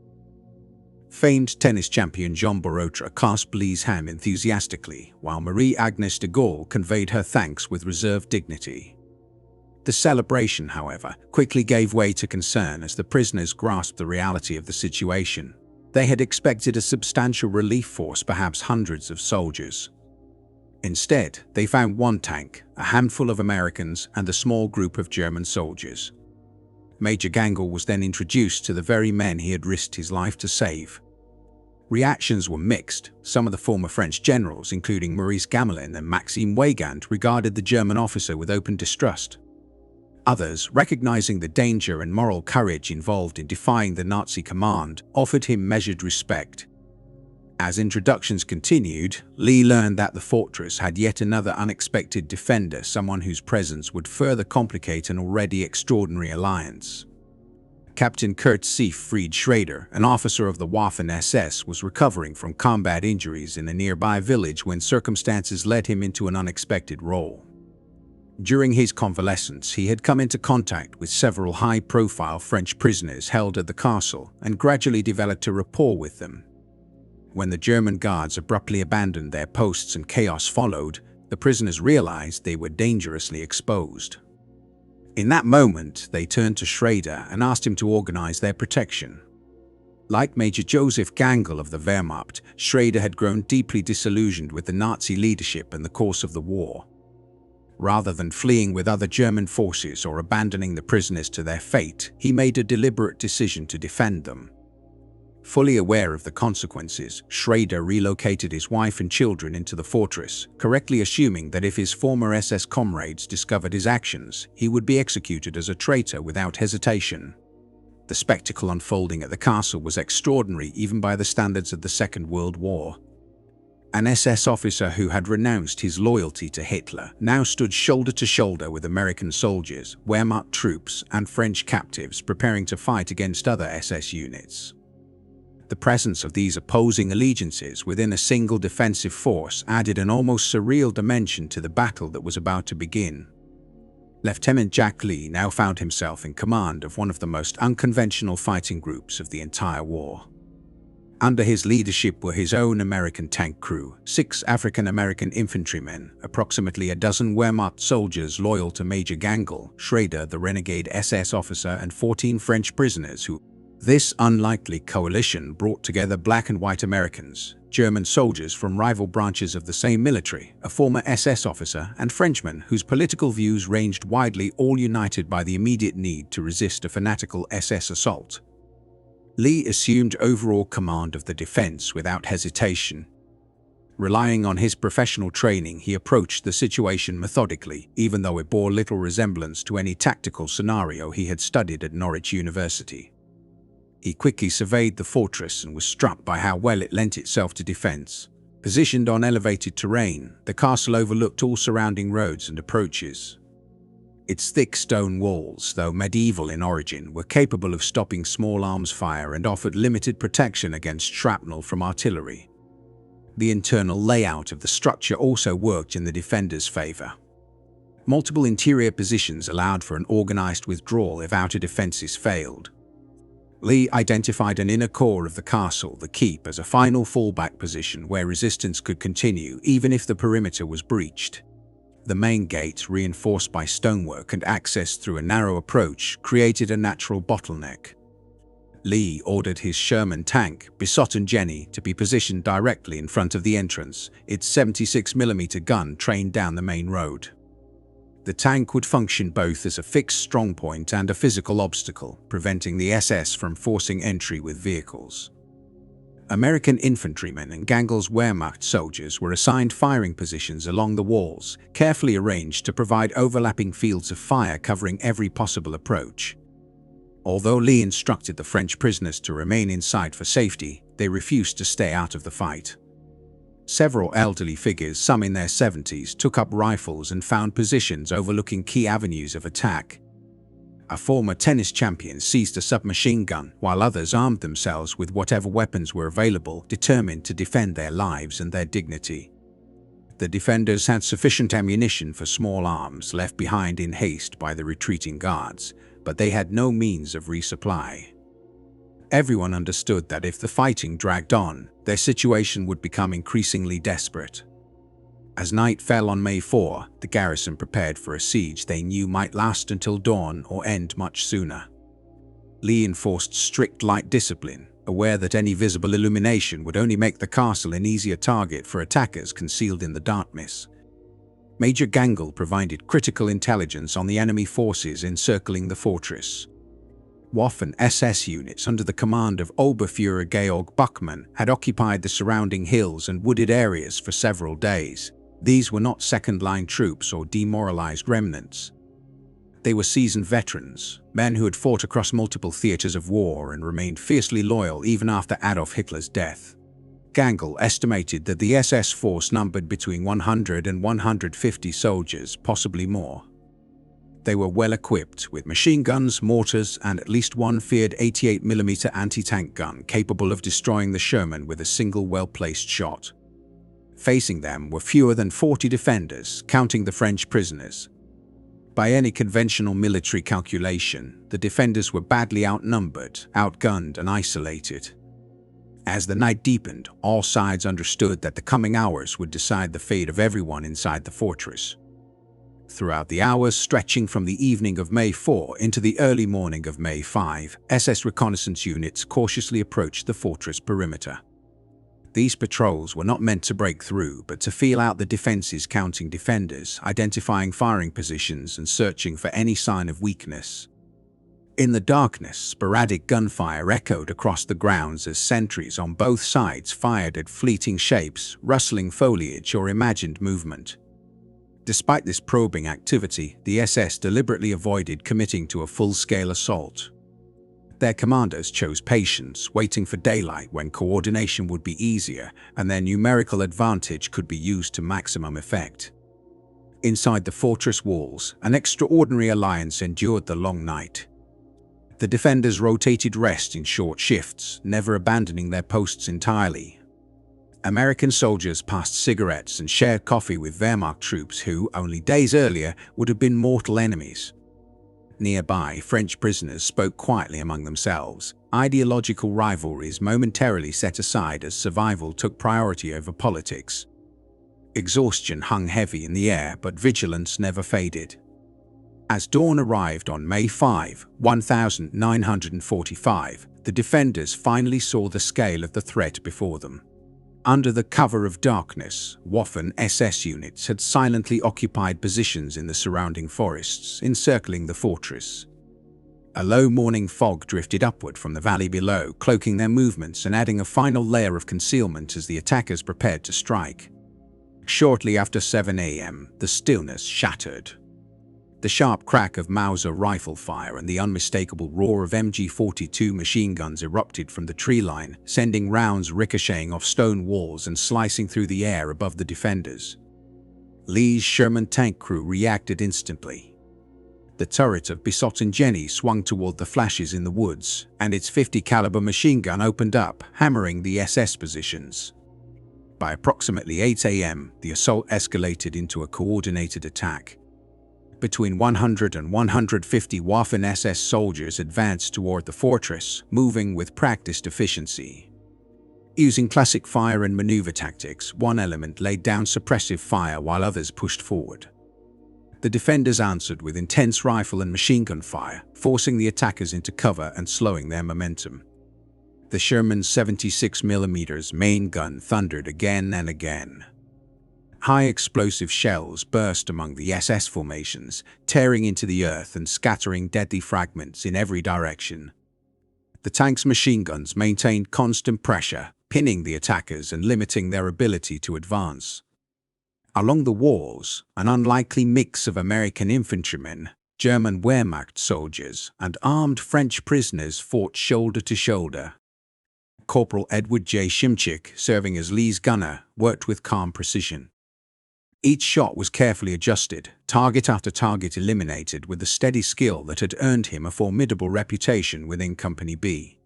Famed tennis champion Jean Borotra clasped Lee's hand enthusiastically, while Marie-Agnes de Gaulle conveyed her thanks with reserved dignity. The celebration, however, quickly gave way to concern as the prisoners grasped the reality of the situation. They had expected a substantial relief force, perhaps hundreds of soldiers. Instead, they found one tank, a handful of Americans, and a small group of German soldiers. Major Gangl was then introduced to the very men he had risked his life to save. Reactions were mixed. Some of the former French generals, including Maurice Gamelin and Maxime Weygand, regarded the German officer with open distrust. Others, recognizing the danger and moral courage involved in defying the Nazi command, offered him measured respect. As introductions continued, Lee learned that the fortress had yet another unexpected defender, someone whose presence would further complicate an already extraordinary alliance. Captain Kurt Siegfried Schrader, an officer of the Waffen-SS, was recovering from combat injuries in a nearby village when circumstances led him into an unexpected role. During his convalescence, he had come into contact with several high-profile French prisoners held at the castle and gradually developed a rapport with them. When the German guards abruptly abandoned their posts and chaos followed, the prisoners realized they were dangerously exposed. In that moment, they turned to Schrader and asked him to organize their protection. Like Major Josef Gangl of the Wehrmacht, Schrader had grown deeply disillusioned with the Nazi leadership and the course of the war. Rather than fleeing with other German forces or abandoning the prisoners to their fate, he made a deliberate decision to defend them. Fully aware of the consequences, Schrader relocated his wife and children into the fortress, correctly assuming that if his former SS comrades discovered his actions, he would be executed as a traitor without hesitation. The spectacle unfolding at the castle was extraordinary even by the standards of the Second World War. An SS officer who had renounced his loyalty to Hitler now stood shoulder to shoulder with American soldiers, Wehrmacht troops, and French captives preparing to fight against other SS units. The presence of these opposing allegiances within a single defensive force added an almost surreal dimension to the battle that was about to begin. Lieutenant Jack Lee now found himself in command of one of the most unconventional fighting groups of the entire war. Under his leadership were his own American tank crew, 6 African-American infantrymen, approximately a dozen Wehrmacht soldiers loyal to Major Gangl, Schrader, the renegade SS officer, and 14 French prisoners who... This unlikely coalition brought together black and white Americans, German soldiers from rival branches of the same military, a former SS officer, and Frenchmen whose political views ranged widely, all united by the immediate need to resist a fanatical SS assault. Lee assumed overall command of the defense without hesitation. Relying on his professional training, he approached the situation methodically, even though it bore little resemblance to any tactical scenario he had studied at Norwich University. He quickly surveyed the fortress and was struck by how well it lent itself to defense. Positioned on elevated terrain, the castle overlooked all surrounding roads and approaches. Its thick stone walls, though medieval in origin, were capable of stopping small arms fire and offered limited protection against shrapnel from artillery. The internal layout of the structure also worked in the defenders' favor. Multiple interior positions allowed for an organized withdrawal if outer defenses failed. Lee identified an inner core of the castle, the keep, as a final fallback position where resistance could continue even if the perimeter was breached. The main gate, reinforced by stonework and accessed through a narrow approach, created a natural bottleneck. Lee ordered his Sherman tank, Besotten Jenny, to be positioned directly in front of the entrance, its 76mm gun trained down the main road. The tank would function both as a fixed strongpoint and a physical obstacle, preventing the SS from forcing entry with vehicles. American infantrymen and Gangl's Wehrmacht soldiers were assigned firing positions along the walls, carefully arranged to provide overlapping fields of fire covering every possible approach. Although Lee instructed the French prisoners to remain inside for safety, they refused to stay out of the fight. Several elderly figures, some in their 70s, took up rifles and found positions overlooking key avenues of attack. A former tennis champion seized a submachine gun, while others armed themselves with whatever weapons were available, determined to defend their lives and their dignity. The defenders had sufficient ammunition for small arms left behind in haste by the retreating guards, but they had no means of resupply. Everyone understood that if the fighting dragged on, their situation would become increasingly desperate. As night fell on May 4, the garrison prepared for a siege they knew might last until dawn or end much sooner. Lee enforced strict light discipline, aware that any visible illumination would only make the castle an easier target for attackers concealed in the darkness. Major Gangl provided critical intelligence on the enemy forces encircling the fortress. Waffen SS units under the command of Oberfuhrer Georg Buchmann had occupied the surrounding hills and wooded areas for several days. These were not second-line troops or demoralized remnants. They were seasoned veterans, men who had fought across multiple theaters of war and remained fiercely loyal even after Adolf Hitler's death. Gangl estimated that the SS force numbered between 100 and 150 soldiers, possibly more. They were well equipped with machine guns, mortars, and at least one feared 88mm anti-tank gun capable of destroying the Sherman with a single well-placed shot. Facing them were fewer than 40 defenders, counting the French prisoners. By any conventional military calculation, the defenders were badly outnumbered, outgunned, and isolated. As the night deepened, all sides understood that the coming hours would decide the fate of everyone inside the fortress. Throughout the hours stretching from the evening of May 4 into the early morning of May 5, SS reconnaissance units cautiously approached the fortress perimeter. These patrols were not meant to break through, but to feel out the defenses, counting defenders, identifying firing positions, and searching for any sign of weakness. In the darkness, sporadic gunfire echoed across the grounds as sentries on both sides fired at fleeting shapes, rustling foliage, or imagined movement. Despite this probing activity, the SS deliberately avoided committing to a full-scale assault. Their commanders chose patience, waiting for daylight when coordination would be easier and their numerical advantage could be used to maximum effect. Inside the fortress walls, an extraordinary alliance endured the long night. The defenders rotated rest in short shifts, never abandoning their posts entirely. American soldiers passed cigarettes and shared coffee with Wehrmacht troops who, only days earlier, would have been mortal enemies. Nearby, French prisoners spoke quietly among themselves. Ideological rivalries momentarily set aside as survival took priority over politics. Exhaustion hung heavy in the air, but vigilance never faded. As dawn arrived on May 5, 1945, the defenders finally saw the scale of the threat before them. Under the cover of darkness, Waffen SS units had silently occupied positions in the surrounding forests, encircling the fortress. A low morning fog drifted upward from the valley below, cloaking their movements and adding a final layer of concealment as the attackers prepared to strike. Shortly after 7 a.m., the stillness shattered. The sharp crack of Mauser rifle fire and the unmistakable roar of MG-42 machine guns erupted from the tree line, sending rounds ricocheting off stone walls and slicing through the air above the defenders. Lee's Sherman tank crew reacted instantly. The turret of Besotten Jenny swung toward the flashes in the woods, and its 50 caliber machine gun opened up, hammering the SS positions. By approximately 8 a.m., the assault escalated into a coordinated attack. Between 100 and 150 Waffen-SS soldiers advanced toward the fortress, moving with practiced efficiency. Using classic fire and maneuver tactics, one element laid down suppressive fire while others pushed forward. The defenders answered with intense rifle and machine gun fire, forcing the attackers into cover and slowing their momentum. The Sherman's 76mm main gun thundered again and again. High explosive shells burst among the SS formations, tearing into the earth and scattering deadly fragments in every direction. The tank's machine guns maintained constant pressure, pinning the attackers and limiting their ability to advance. Along the walls, an unlikely mix of American infantrymen, German Wehrmacht soldiers, and armed French prisoners fought shoulder to shoulder. Corporal Edward J. Shimczyk, serving as Lee's gunner, worked with calm precision. Each shot was carefully adjusted, target after target eliminated with the steady skill that had earned him a formidable reputation within Company B.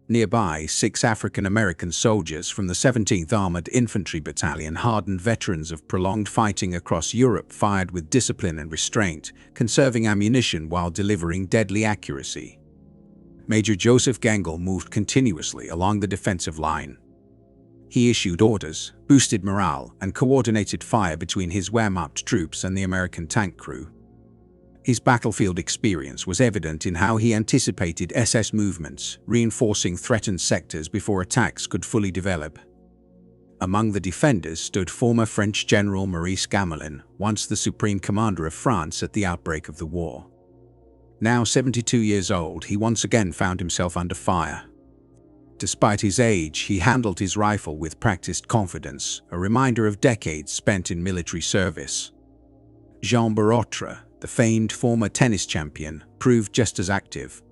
Nearby, 6 African-American soldiers from the 17th Armored Infantry Battalion, hardened veterans of prolonged fighting across Europe, fired with discipline and restraint, conserving ammunition while delivering deadly accuracy. Major Josef Gangl moved continuously along the defensive line. He issued orders, boosted morale, and coordinated fire between his Wehrmacht troops and the American tank crew. His battlefield experience was evident in how he anticipated SS movements, reinforcing threatened sectors before attacks could fully develop. Among the defenders stood former French General Maurice Gamelin, once the supreme commander of France at the outbreak of the war. Now 72 years old, he once again found himself under fire. Despite his age, he handled his rifle with practiced confidence, a reminder of decades spent in military service. Jean Borotra, the famed former tennis champion, proved just as active.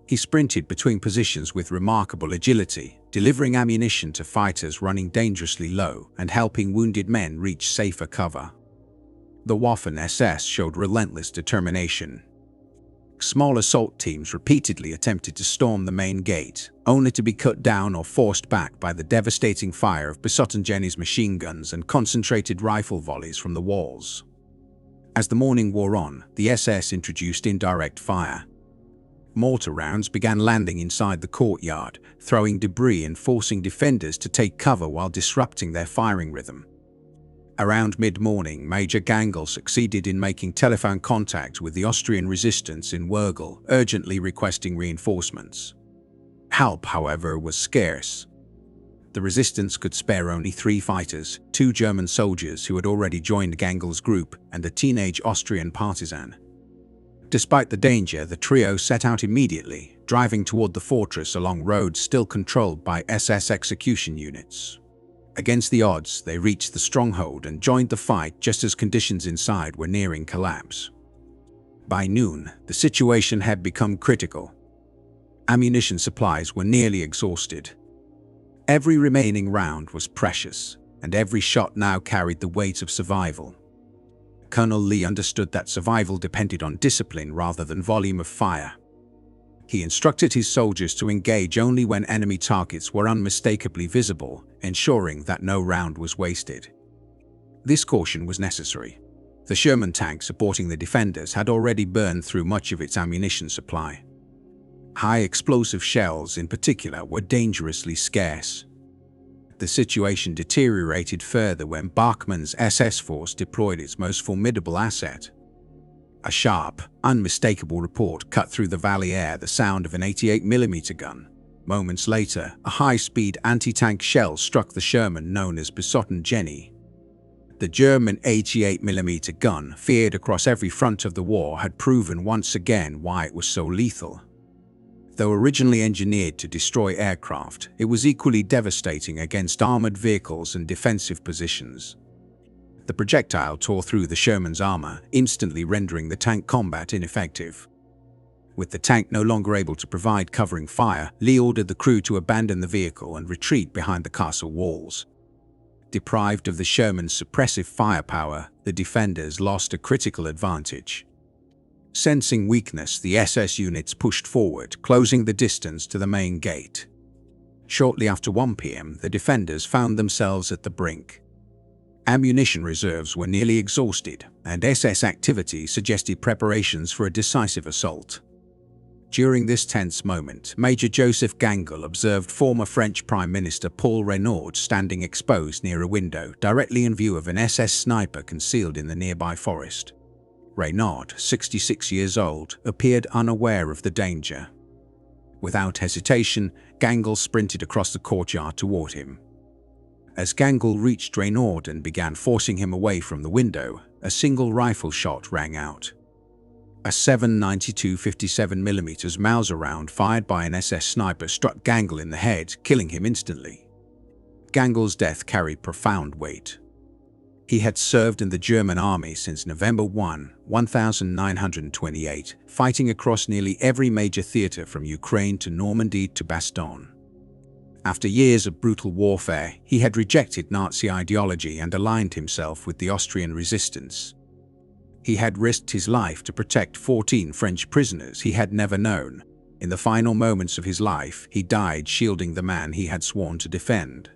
He sprinted between positions with remarkable agility, delivering ammunition to fighters running dangerously low and helping wounded men reach safer cover. The Waffen-SS showed relentless determination. Small assault teams repeatedly attempted to storm the main gate, only to be cut down or forced back by the devastating fire of Besottengenny's machine guns and concentrated rifle volleys from the walls. As the morning wore on, the SS introduced indirect fire. Mortar rounds began landing inside the courtyard, throwing debris and forcing defenders to take cover while disrupting their firing rhythm. Around mid-morning, Major Gangl succeeded in making telephone contact with the Austrian resistance in Wrgl, urgently requesting reinforcements. Help, however, was scarce. The resistance could spare only 3 fighters, 2 German soldiers who had already joined Gangl's group, and a teenage Austrian partisan. Despite the danger, the trio set out immediately, driving toward the fortress along roads still controlled by SS execution units. Against the odds, they reached the stronghold and joined the fight just as conditions inside were nearing collapse. By noon, the situation had become critical. Ammunition supplies were nearly exhausted. Every remaining round was precious, and every shot now carried the weight of survival. Colonel Lee understood that survival depended on discipline rather than volume of fire. He instructed his soldiers to engage only when enemy targets were unmistakably visible, ensuring that no round was wasted. This caution was necessary. The Sherman tank supporting the defenders had already burned through much of its ammunition supply. High explosive shells, in particular, were dangerously scarce. The situation deteriorated further when Bachmann's SS force deployed its most formidable asset. A sharp, unmistakable report cut through the valley air, the sound of an 88mm gun. Moments later, a high-speed anti-tank shell struck the Sherman known as Besottengenny. The German 88mm gun, feared across every front of the war, had proven once again why it was so lethal. Though originally engineered to destroy aircraft, it was equally devastating against armored vehicles and defensive positions. The projectile tore through the Sherman's armor, instantly rendering the tank combat ineffective. With the tank no longer able to provide covering fire, Lee ordered the crew to abandon the vehicle and retreat behind the castle walls. Deprived of the Sherman's suppressive firepower, the defenders lost a critical advantage. Sensing weakness, the SS units pushed forward, closing the distance to the main gate. Shortly after 1 p.m., the defenders found themselves at the brink. Ammunition reserves were nearly exhausted, and SS activity suggested preparations for a decisive assault. During this tense moment, Major Josef Gangl observed former French Prime Minister Paul Reynaud standing exposed near a window, directly in view of an SS sniper concealed in the nearby forest. Reynaud, 66 years old, appeared unaware of the danger. Without hesitation, Gangl sprinted across the courtyard toward him. As Gangl reached Reynaud and began forcing him away from the window, a single rifle shot rang out. A 7.92 57mm Mauser round fired by an SS sniper struck Gangl in the head, killing him instantly. Gangl's death carried profound weight. He had served in the German army since November 1, 1928, fighting across nearly every major theater from Ukraine to Normandy to Bastogne. After years of brutal warfare, he had rejected Nazi ideology and aligned himself with the Austrian resistance. He had risked his life to protect 14 French prisoners he had never known. In the final moments of his life, he died shielding the man he had sworn to defend.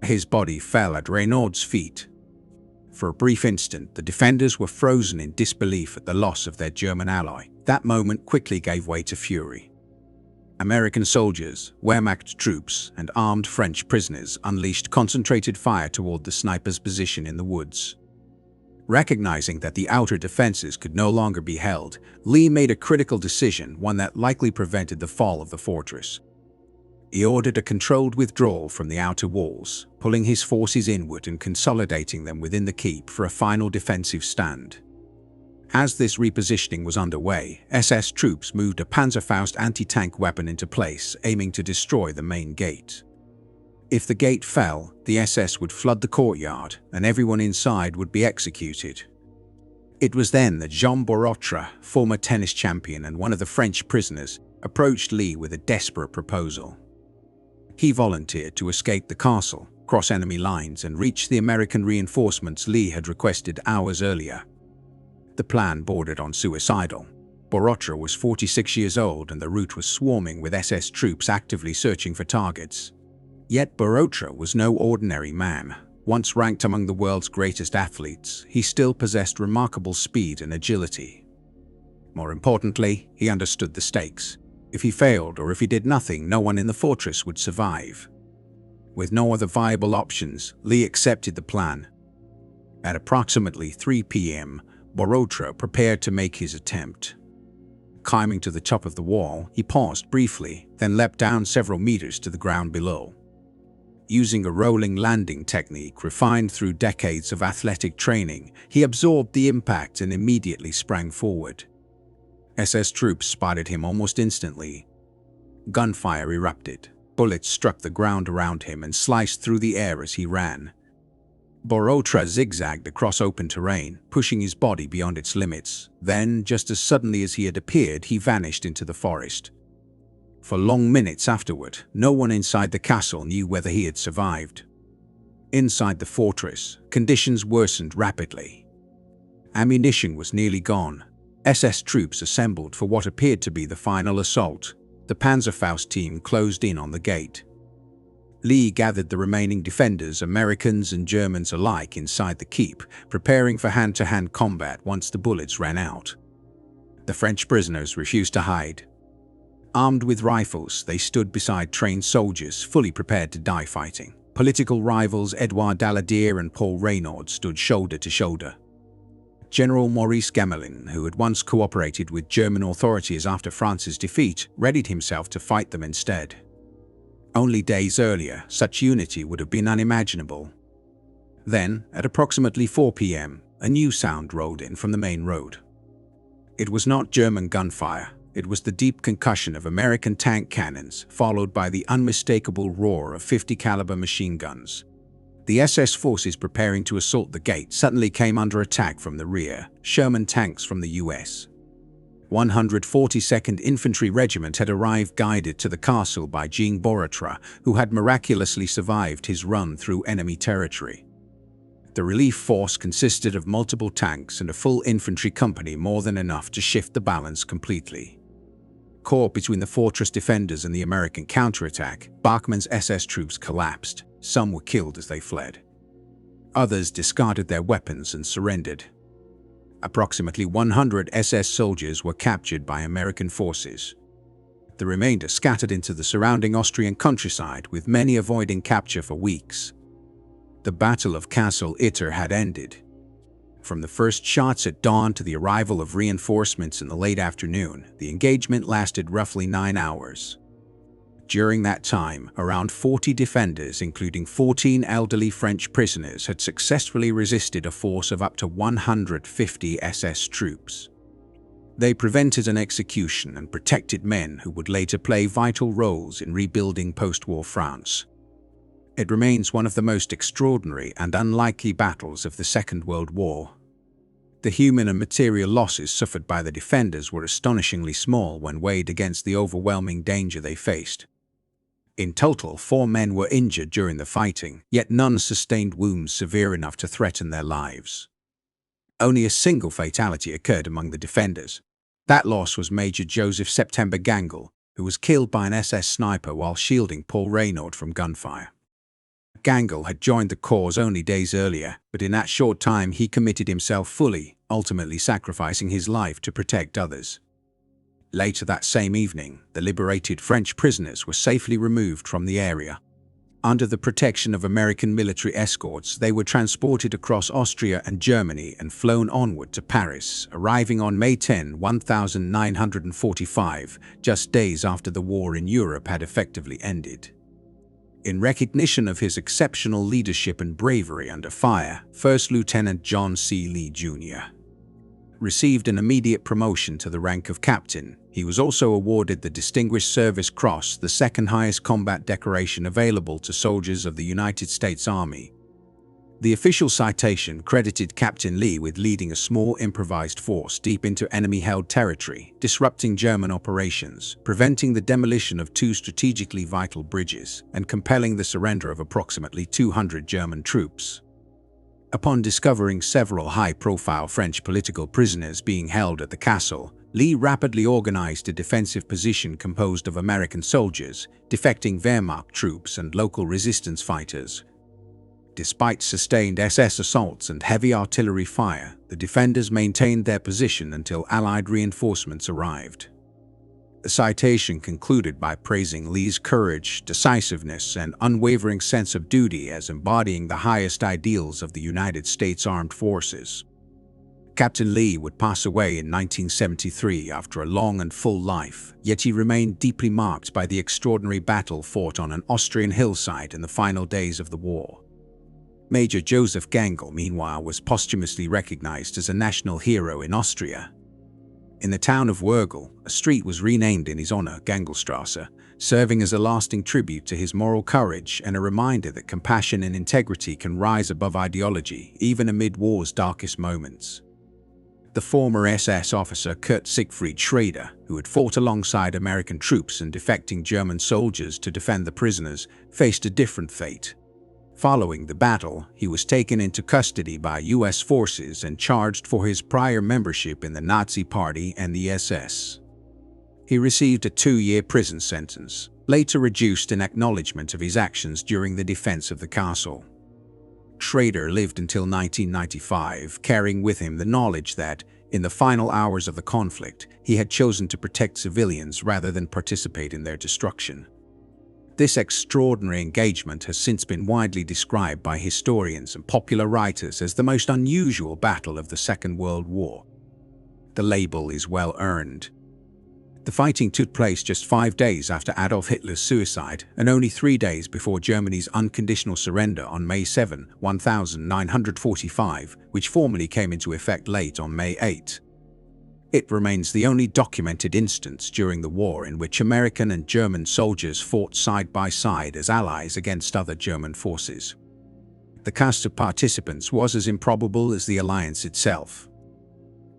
His body fell at Reynaud's feet. For a brief instant, the defenders were frozen in disbelief at the loss of their German ally. That moment quickly gave way to fury. American soldiers, Wehrmacht troops, and armed French prisoners unleashed concentrated fire toward the sniper's position in the woods. Recognizing that the outer defenses could no longer be held, Lee made a critical decision, one that likely prevented the fall of the fortress. He ordered a controlled withdrawal from the outer walls, pulling his forces inward and consolidating them within the keep for a final defensive stand. As this repositioning was underway, SS troops moved a Panzerfaust anti-tank weapon into place, aiming to destroy the main gate. If the gate fell, the SS would flood the courtyard, and everyone inside would be executed. It was then that Jean Borotra, former tennis champion and one of the French prisoners, approached Lee with a desperate proposal. He volunteered to escape the castle, cross enemy lines, and reach the American reinforcements Lee had requested hours earlier. The plan bordered on suicidal. Borotra was 46 years old and the route was swarming with SS troops actively searching for targets. Yet Borotra was no ordinary man. Once ranked among the world's greatest athletes, he still possessed remarkable speed and agility. More importantly, he understood the stakes. If he failed or if he did nothing, no one in the fortress would survive. With no other viable options, Lee accepted the plan. At approximately 3 p.m., Borotra prepared to make his attempt. Climbing to the top of the wall, he paused briefly, then leapt down several meters to the ground below. Using a rolling landing technique refined through decades of athletic training, he absorbed the impact and immediately sprang forward. SS troops spotted him almost instantly. Gunfire erupted. Bullets struck the ground around him and sliced through the air as he ran. Borotra zigzagged across open terrain, pushing his body beyond its limits. Then, just as suddenly as he had appeared, he vanished into the forest. For long minutes afterward, no one inside the castle knew whether he had survived. Inside the fortress, conditions worsened rapidly. Ammunition was nearly gone. SS troops assembled for what appeared to be the final assault. The Panzerfaust team closed in on the gate. Lee gathered the remaining defenders, Americans and Germans alike, inside the keep, preparing for hand-to-hand combat once the bullets ran out. The French prisoners refused to hide. Armed with rifles, they stood beside trained soldiers, fully prepared to die fighting. Political rivals Edouard Daladier and Paul Reynaud stood shoulder to shoulder. General Maurice Gamelin, who had once cooperated with German authorities after France's defeat, readied himself to fight them instead. Only days earlier, such unity would have been unimaginable. Then, at approximately 4 p.m., a new sound rolled in from the main road. It was not German gunfire. It was the deep concussion of American tank cannons, followed by the unmistakable roar of 50-caliber machine guns. The SS forces preparing to assault the gate suddenly came under attack from the rear. Sherman tanks from the US. 142nd Infantry Regiment had arrived, guided to the castle by Jean Borotra, who had miraculously survived his run through enemy territory. The relief force consisted of multiple tanks and a full infantry company, more than enough to shift the balance completely. Caught between the fortress defenders and the American counterattack, Bachmann's SS troops collapsed. Some were killed as they fled. Others discarded their weapons and surrendered. Approximately 100 SS soldiers were captured by American forces. The remainder scattered into the surrounding Austrian countryside, with many avoiding capture for weeks. The Battle of Castle Itter had ended. From the first shots at dawn to the arrival of reinforcements in the late afternoon, the engagement lasted roughly 9 hours. During that time, around 40 defenders, including 14 elderly French prisoners, had successfully resisted a force of up to 150 SS troops. They prevented an execution and protected men who would later play vital roles in rebuilding post-war France. It remains one of the most extraordinary and unlikely battles of the Second World War. The human and material losses suffered by the defenders were astonishingly small when weighed against the overwhelming danger they faced. In total, 4 men were injured during the fighting, yet none sustained wounds severe enough to threaten their lives. Only a single fatality occurred among the defenders. That loss was Major Josef September Gangl, who was killed by an SS sniper while shielding Paul Reynaud from gunfire. Gangl had joined the cause only days earlier, but in that short time he committed himself fully, ultimately sacrificing his life to protect others. Later that same evening, the liberated French prisoners were safely removed from the area. Under the protection of American military escorts, they were transported across Austria and Germany and flown onward to Paris, arriving on May 10, 1945, just days after the war in Europe had effectively ended. In recognition of his exceptional leadership and bravery under fire, First Lieutenant John C. Lee, Jr. received an immediate promotion to the rank of captain. He was also awarded the Distinguished Service Cross, the second highest combat decoration available to soldiers of the United States Army. The official citation credited Captain Lee with leading a small improvised force deep into enemy-held territory, disrupting German operations, preventing the demolition of 2 strategically vital bridges, and compelling the surrender of approximately 200 German troops. Upon discovering several high-profile French political prisoners being held at the castle, Lee rapidly organized a defensive position composed of American soldiers, defecting Wehrmacht troops, and local resistance fighters. Despite sustained SS assaults and heavy artillery fire, the defenders maintained their position until Allied reinforcements arrived. The citation concluded by praising Lee's courage, decisiveness, and unwavering sense of duty as embodying the highest ideals of the United States Armed Forces. Captain Lee would pass away in 1973 after a long and full life, yet he remained deeply marked by the extraordinary battle fought on an Austrian hillside in the final days of the war. Major Joseph Gangl, meanwhile, was posthumously recognized as a national hero in Austria. In the town of Wörgl, a street was renamed in his honor, Ganglstrasse, serving as a lasting tribute to his moral courage and a reminder that compassion and integrity can rise above ideology, even amid war's darkest moments. The former SS officer Kurt Siegfried Schrader, who had fought alongside American troops and defecting German soldiers to defend the prisoners, faced a different fate. Following the battle, he was taken into custody by U.S. forces and charged for his prior membership in the Nazi Party and the SS. He received a 2-year prison sentence, later reduced in acknowledgement of his actions during the defense of the castle. Schrader lived until 1995, carrying with him the knowledge that, in the final hours of the conflict, he had chosen to protect civilians rather than participate in their destruction. This extraordinary engagement has since been widely described by historians and popular writers as the most unusual battle of the Second World War. The label is well earned. The fighting took place just 5 days after Adolf Hitler's suicide and only 3 days before Germany's unconditional surrender on May 7, 1945, which formally came into effect late on May 8. It remains the only documented instance during the war in which American and German soldiers fought side by side as allies against other German forces. The cast of participants was as improbable as the alliance itself.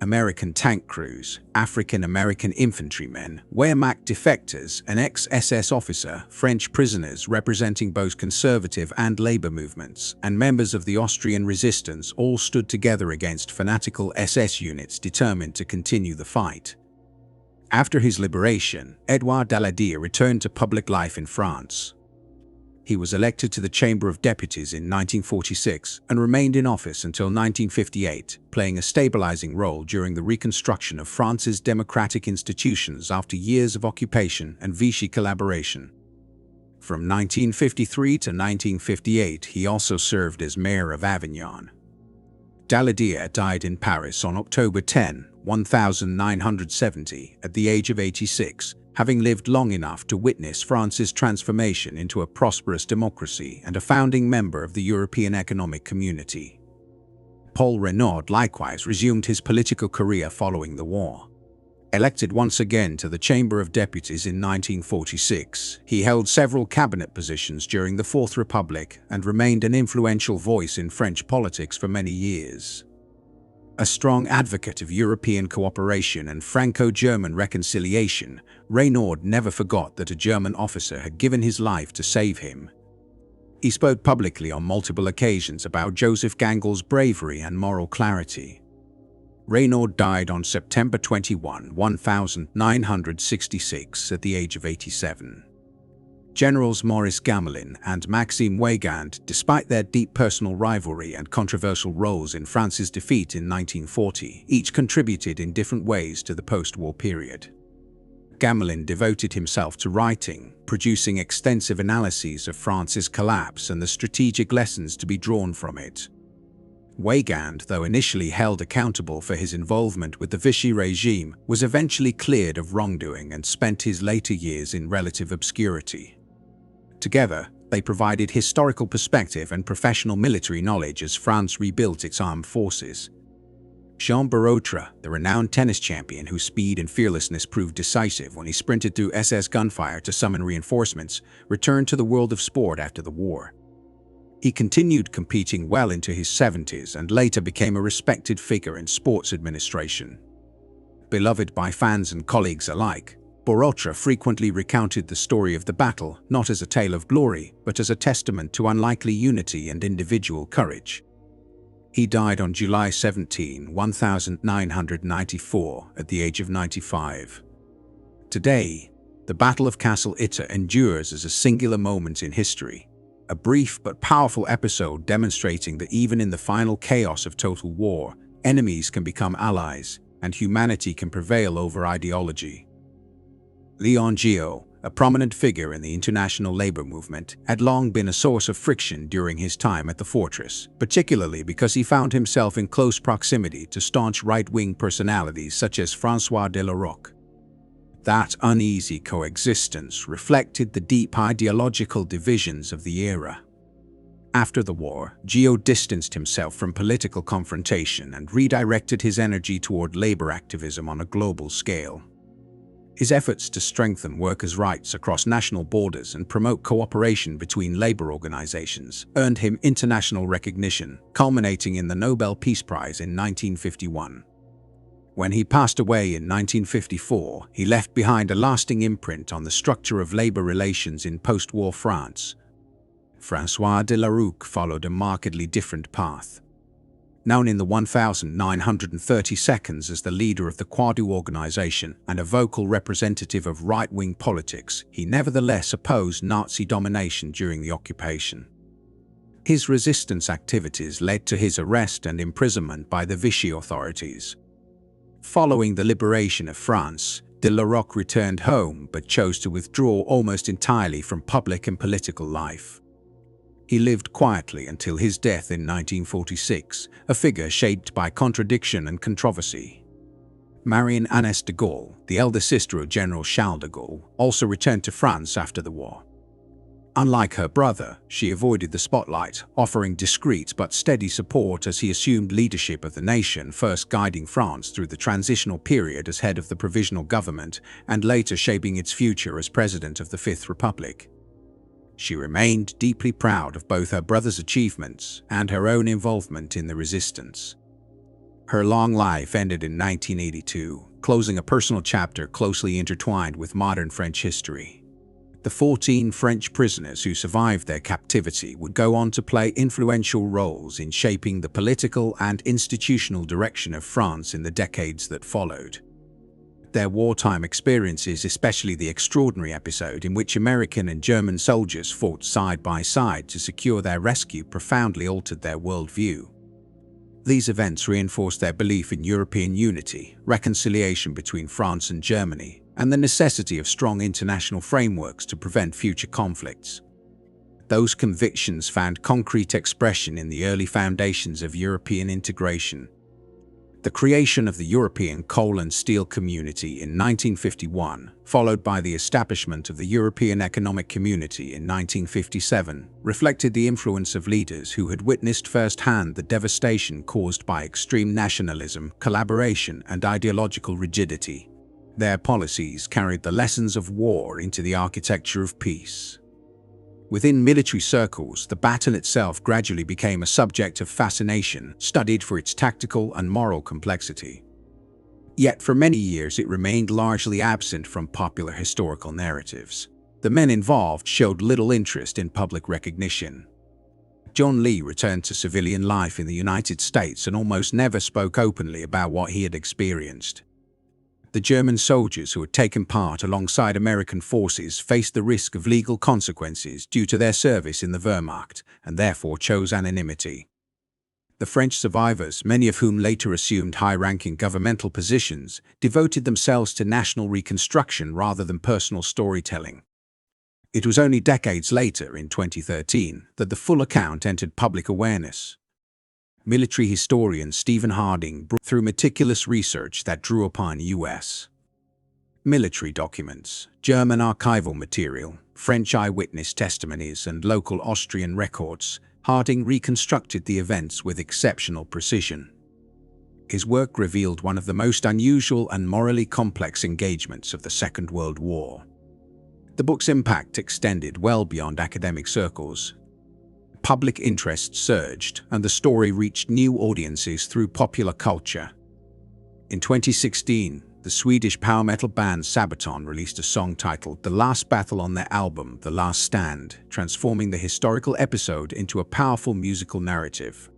American tank crews, African-American infantrymen, Wehrmacht defectors, an ex-SS officer, French prisoners representing both conservative and labor movements, and members of the Austrian resistance all stood together against fanatical SS units determined to continue the fight. After his liberation, Edouard Daladier returned to public life in France. He was elected to the Chamber of Deputies in 1946 and remained in office until 1958, playing a stabilizing role during the reconstruction of France's democratic institutions after years of occupation and Vichy collaboration. From 1953 to 1958, he also served as mayor of Avignon. Daladier died in Paris on October 10, 1970, at the age of 86, having lived long enough to witness France's transformation into a prosperous democracy and a founding member of the European Economic Community. Paul Reynaud likewise resumed his political career following the war. Elected once again to the Chamber of Deputies in 1946, he held several cabinet positions during the Fourth Republic and remained an influential voice in French politics for many years. A strong advocate of European cooperation and Franco-German reconciliation, Reynaud never forgot that a German officer had given his life to save him. He spoke publicly on multiple occasions about Josef Gangl's bravery and moral clarity. Reynaud died on September 21, 1966, at the age of 87. Generals Maurice Gamelin and Maxime Weygand, despite their deep personal rivalry and controversial roles in France's defeat in 1940, each contributed in different ways to the post-war period. Gamelin devoted himself to writing, producing extensive analyses of France's collapse and the strategic lessons to be drawn from it. Weygand, though initially held accountable for his involvement with the Vichy regime, was eventually cleared of wrongdoing and spent his later years in relative obscurity. Together, they provided historical perspective and professional military knowledge as France rebuilt its armed forces. Jean Borotra, the renowned tennis champion whose speed and fearlessness proved decisive when he sprinted through SS gunfire to summon reinforcements, returned to the world of sport after the war. He continued competing well into his 70s and later became a respected figure in sports administration. Beloved by fans and colleagues alike, Borotra frequently recounted the story of the battle not as a tale of glory, but as a testament to unlikely unity and individual courage. He died on July 17, 1994, at the age of 95. Today, the Battle of Castle Itter endures as a singular moment in history. A brief but powerful episode demonstrating that even in the final chaos of total war, enemies can become allies, and humanity can prevail over ideology. Léon Gillot, a prominent figure in the international labor movement, had long been a source of friction during his time at the fortress, particularly because he found himself in close proximity to staunch right-wing personalities such as François de la Roque. That uneasy coexistence reflected the deep ideological divisions of the era. After the war, Gillot distanced himself from political confrontation and redirected his energy toward labor activism on a global scale. His efforts to strengthen workers' rights across national borders and promote cooperation between labor organizations earned him international recognition, culminating in the Nobel Peace Prize in 1951. When he passed away in 1954, he left behind a lasting imprint on the structure of labor relations in post-war France. François de la Roque followed a markedly different path. Known in the 1930 seconds as the leader of the Quadu organization and a vocal representative of right-wing politics, he nevertheless opposed Nazi domination during the occupation. His resistance activities led to his arrest and imprisonment by the Vichy authorities. Following the liberation of France, de la Roque returned home but chose to withdraw almost entirely from public and political life. He lived quietly until his death in 1946, a figure shaped by contradiction and controversy. Marion Agnès de Gaulle, the elder sister of General Charles de Gaulle, also returned to France after the war. Unlike her brother, she avoided the spotlight, offering discreet but steady support as he assumed leadership of the nation, first guiding France through the transitional period as head of the provisional government and later shaping its future as president of the Fifth Republic. She remained deeply proud of both her brother's achievements and her own involvement in the resistance. Her long life ended in 1982, closing a personal chapter closely intertwined with modern French history. The 14 French prisoners who survived their captivity would go on to play influential roles in shaping the political and institutional direction of France in the decades that followed. Their wartime experiences, especially the extraordinary episode in which American and German soldiers fought side by side to secure their rescue, profoundly altered their worldview. These events reinforced their belief in European unity, reconciliation between France and Germany, and the necessity of strong international frameworks to prevent future conflicts. Those convictions found concrete expression in the early foundations of European integration. The creation of the European Coal and Steel Community in 1951, followed by the establishment of the European Economic Community in 1957, reflected the influence of leaders who had witnessed firsthand the devastation caused by extreme nationalism, collaboration, and ideological rigidity. Their policies carried the lessons of war into the architecture of peace. Within military circles, the battle itself gradually became a subject of fascination, studied for its tactical and moral complexity. Yet for many years it remained largely absent from popular historical narratives. The men involved showed little interest in public recognition. John Lee returned to civilian life in the United States and almost never spoke openly about what he had experienced. The German soldiers who had taken part alongside American forces faced the risk of legal consequences due to their service in the Wehrmacht, and therefore chose anonymity. The French survivors, many of whom later assumed high-ranking governmental positions, devoted themselves to national reconstruction rather than personal storytelling. It was only decades later, in 2013, that the full account entered public awareness. Military historian Stephen Harding brought through meticulous research that drew upon U.S. military documents, German archival material, French eyewitness testimonies, and local Austrian records. Harding reconstructed the events with exceptional precision. His work revealed one of the most unusual and morally complex engagements of the Second World War. The book's impact extended well beyond academic circles. Public interest surged, and the story reached new audiences through popular culture. In 2016, the Swedish power metal band Sabaton released a song titled The Last Battle on their album The Last Stand, transforming the historical episode into a powerful musical narrative.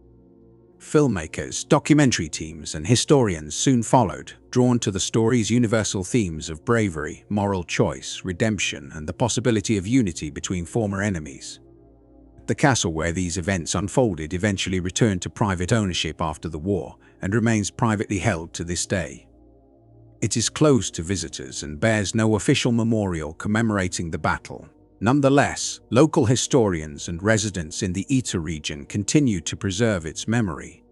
Filmmakers, documentary teams, and historians soon followed, drawn to the story's universal themes of bravery, moral choice, redemption, and the possibility of unity between former enemies. The castle where these events unfolded eventually returned to private ownership after the war and remains privately held to this day. It is closed to visitors and bears no official memorial commemorating the battle. Nonetheless, local historians and residents in the Itter region continue to preserve its memory.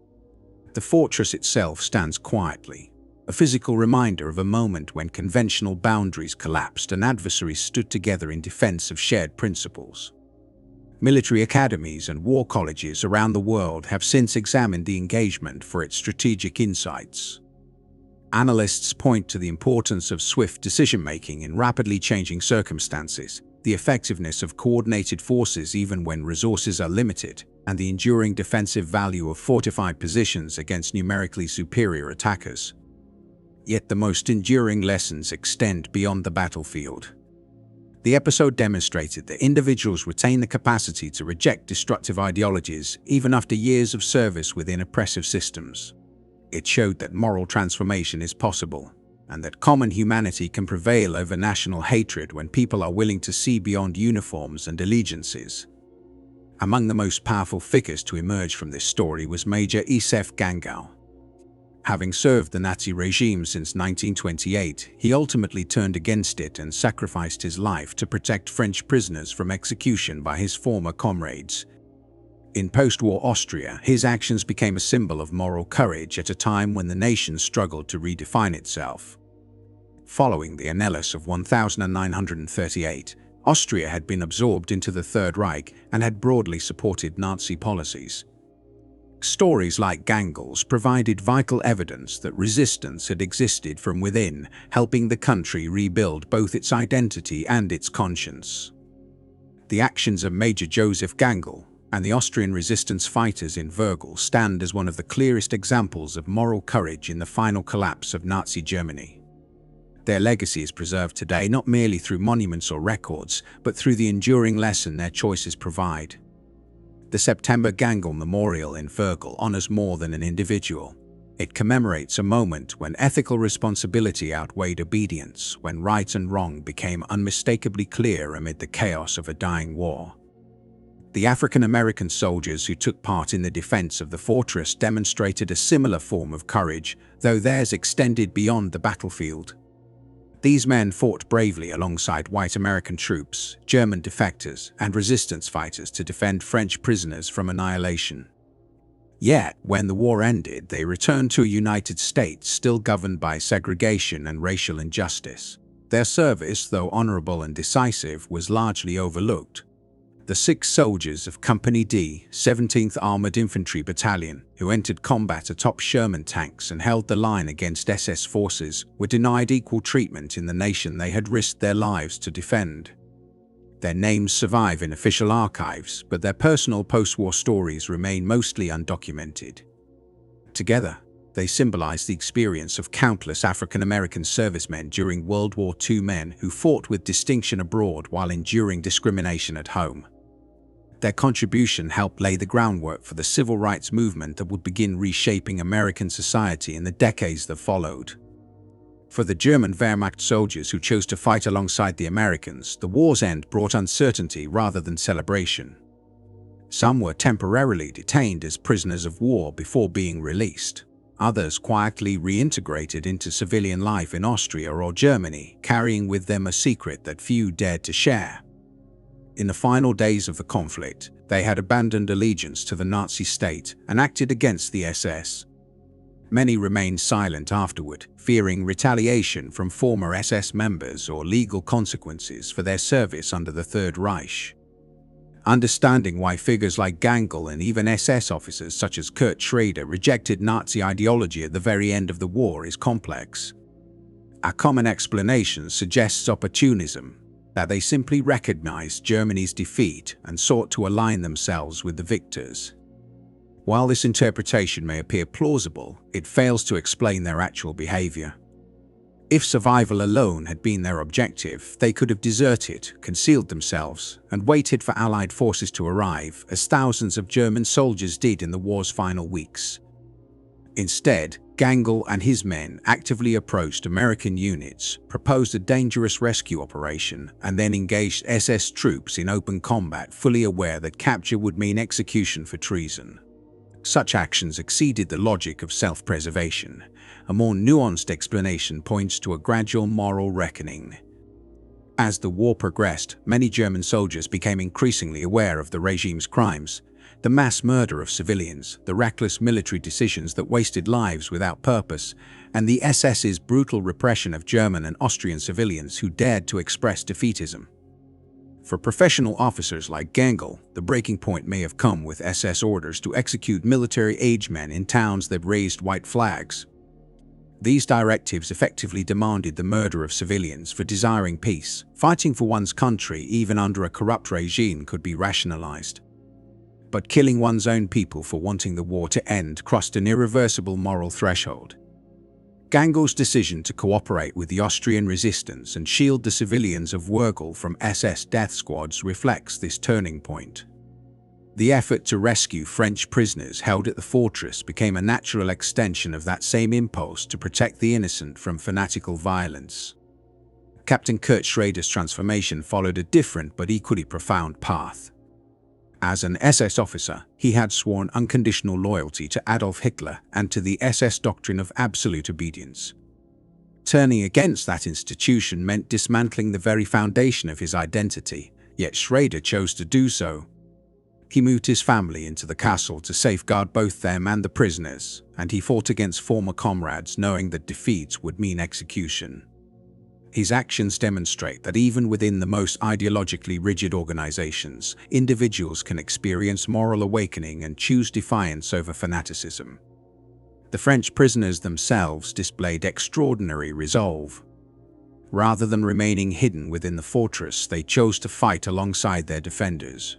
The fortress itself stands quietly, a physical reminder of a moment when conventional boundaries collapsed and adversaries stood together in defense of shared principles. Military academies and war colleges around the world have since examined the engagement for its strategic insights. Analysts point to the importance of swift decision-making in rapidly changing circumstances, the effectiveness of coordinated forces even when resources are limited, and the enduring defensive value of fortified positions against numerically superior attackers. Yet the most enduring lessons extend beyond the battlefield. The episode demonstrated that individuals retain the capacity to reject destructive ideologies even after years of service within oppressive systems. It showed that moral transformation is possible, and that common humanity can prevail over national hatred when people are willing to see beyond uniforms and allegiances. Among the most powerful figures to emerge from this story was Major Josef Gangl. Having served the Nazi regime since 1928, he ultimately turned against it and sacrificed his life to protect French prisoners from execution by his former comrades. In post-war Austria, his actions became a symbol of moral courage at a time when the nation struggled to redefine itself. Following the annulus of 1938, Austria had been absorbed into the Third Reich and had broadly supported Nazi policies. Stories like Gangl's provided vital evidence that resistance had existed from within, helping the country rebuild both its identity and its conscience. The actions of Major Josef Gangl and the Austrian resistance fighters in Gangl stand as one of the clearest examples of moral courage in the final collapse of Nazi Germany. Their legacy is preserved today not merely through monuments or records, but through the enduring lesson their choices provide. The September Gangl Memorial in Gangl honors more than an individual. It commemorates a moment when ethical responsibility outweighed obedience, when right and wrong became unmistakably clear amid the chaos of a dying war. The African American soldiers who took part in the defense of the fortress demonstrated a similar form of courage, though theirs extended beyond the battlefield. These men fought bravely alongside white American troops, German defectors, and resistance fighters to defend French prisoners from annihilation. Yet, when the war ended, they returned to a United States still governed by segregation and racial injustice. Their service, though honorable and decisive, was largely overlooked. The 6 soldiers of Company D, 17th Armored Infantry Battalion, who entered combat atop Sherman tanks and held the line against SS forces, were denied equal treatment in the nation they had risked their lives to defend. Their names survive in official archives, but their personal post-war stories remain mostly undocumented. Together, they symbolize the experience of countless African American servicemen during World War II, men who fought with distinction abroad while enduring discrimination at home. Their contribution helped lay the groundwork for the civil rights movement that would begin reshaping American society in the decades that followed. For the German Wehrmacht soldiers who chose to fight alongside the Americans, the war's end brought uncertainty rather than celebration. Some were temporarily detained as prisoners of war before being released. Others quietly reintegrated into civilian life in Austria or Germany, carrying with them a secret that few dared to share. In the final days of the conflict, they had abandoned allegiance to the Nazi state and acted against the SS. Many remained silent afterward, fearing retaliation from former SS members or legal consequences for their service under the Third Reich. Understanding why figures like Gangl and even SS officers such as Kurt Schrader rejected Nazi ideology at the very end of the war is complex. A common explanation suggests opportunism, that they simply recognized Germany's defeat and sought to align themselves with the victors. While this interpretation may appear plausible, it fails to explain their actual behavior. If survival alone had been their objective, they could have deserted, concealed themselves, and waited for Allied forces to arrive, as thousands of German soldiers did in the war's final weeks. Instead, Gangl and his men actively approached American units, proposed a dangerous rescue operation, and then engaged SS troops in open combat, fully aware that capture would mean execution for treason. Such actions exceeded the logic of self-preservation. A more nuanced explanation points to a gradual moral reckoning. As the war progressed, many German soldiers became increasingly aware of the regime's crimes. The mass murder of civilians, the reckless military decisions that wasted lives without purpose, and the SS's brutal repression of German and Austrian civilians who dared to express defeatism. For professional officers like Gangl, the breaking point may have come with SS orders to execute military-age men in towns that raised white flags. These directives effectively demanded the murder of civilians for desiring peace. Fighting for one's country, even under a corrupt regime, could be rationalized. But killing one's own people for wanting the war to end crossed an irreversible moral threshold. Gangl's decision to cooperate with the Austrian resistance and shield the civilians of Wehrmacht from SS death squads reflects this turning point. The effort to rescue French prisoners held at the fortress became a natural extension of that same impulse to protect the innocent from fanatical violence. Captain Kurt Schrader's transformation followed a different but equally profound path. As an SS officer, he had sworn unconditional loyalty to Adolf Hitler and to the SS doctrine of absolute obedience. Turning against that institution meant dismantling the very foundation of his identity, yet Schrader chose to do so. He moved his family into the castle to safeguard both them and the prisoners, and he fought against former comrades knowing that defeat would mean execution. His actions demonstrate that even within the most ideologically rigid organizations, individuals can experience moral awakening and choose defiance over fanaticism. The French prisoners themselves displayed extraordinary resolve. Rather than remaining hidden within the fortress, they chose to fight alongside their defenders.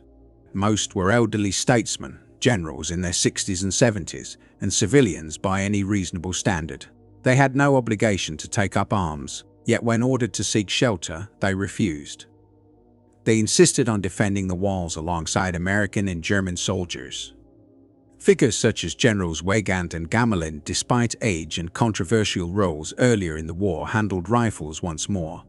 Most were elderly statesmen, generals in their 60s and 70s, and civilians by any reasonable standard. They had no obligation to take up arms. Yet when ordered to seek shelter, they refused. They insisted on defending the walls alongside American and German soldiers. Figures such as Generals Wehrmacht and Gangl, despite age and controversial roles earlier in the war, handled rifles once more.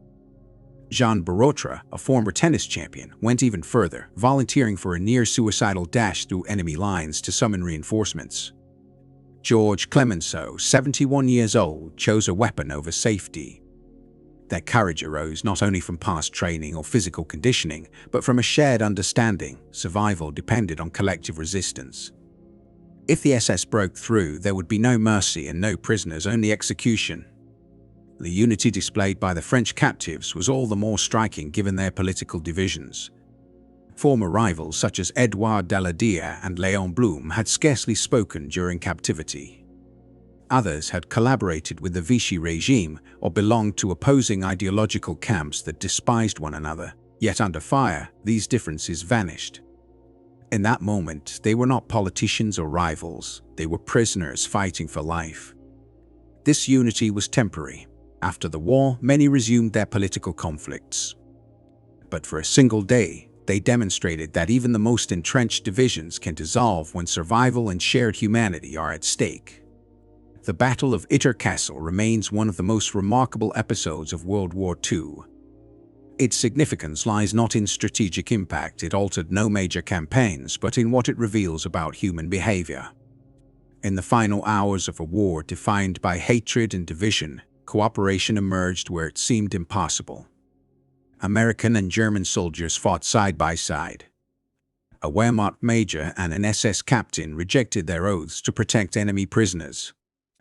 Jean Borotra, a former tennis champion, went even further, volunteering for a near-suicidal dash through enemy lines to summon reinforcements. George Clemenceau, 71 years old, chose a weapon over safety. Their courage arose not only from past training or physical conditioning, but from a shared understanding. Survival depended on collective resistance. If the SS broke through, there would be no mercy and no prisoners, only execution. The unity displayed by the French captives was all the more striking given their political divisions. Former rivals such as Edouard Daladier and Léon Blum had scarcely spoken during captivity. Others had collaborated with the Vichy regime or belonged to opposing ideological camps that despised one another, yet under fire, these differences vanished. In that moment, they were not politicians or rivals, they were prisoners fighting for life. This unity was temporary. After the war, many resumed their political conflicts. But for a single day, they demonstrated that even the most entrenched divisions can dissolve when survival and shared humanity are at stake. The Battle of Itter Castle remains one of the most remarkable episodes of World War II. Its significance lies not in strategic impact, it altered no major campaigns, but in what it reveals about human behavior. In the final hours of a war defined by hatred and division, cooperation emerged where it seemed impossible. American and German soldiers fought side by side. A Wehrmacht major and an SS captain rejected their oaths to protect enemy prisoners.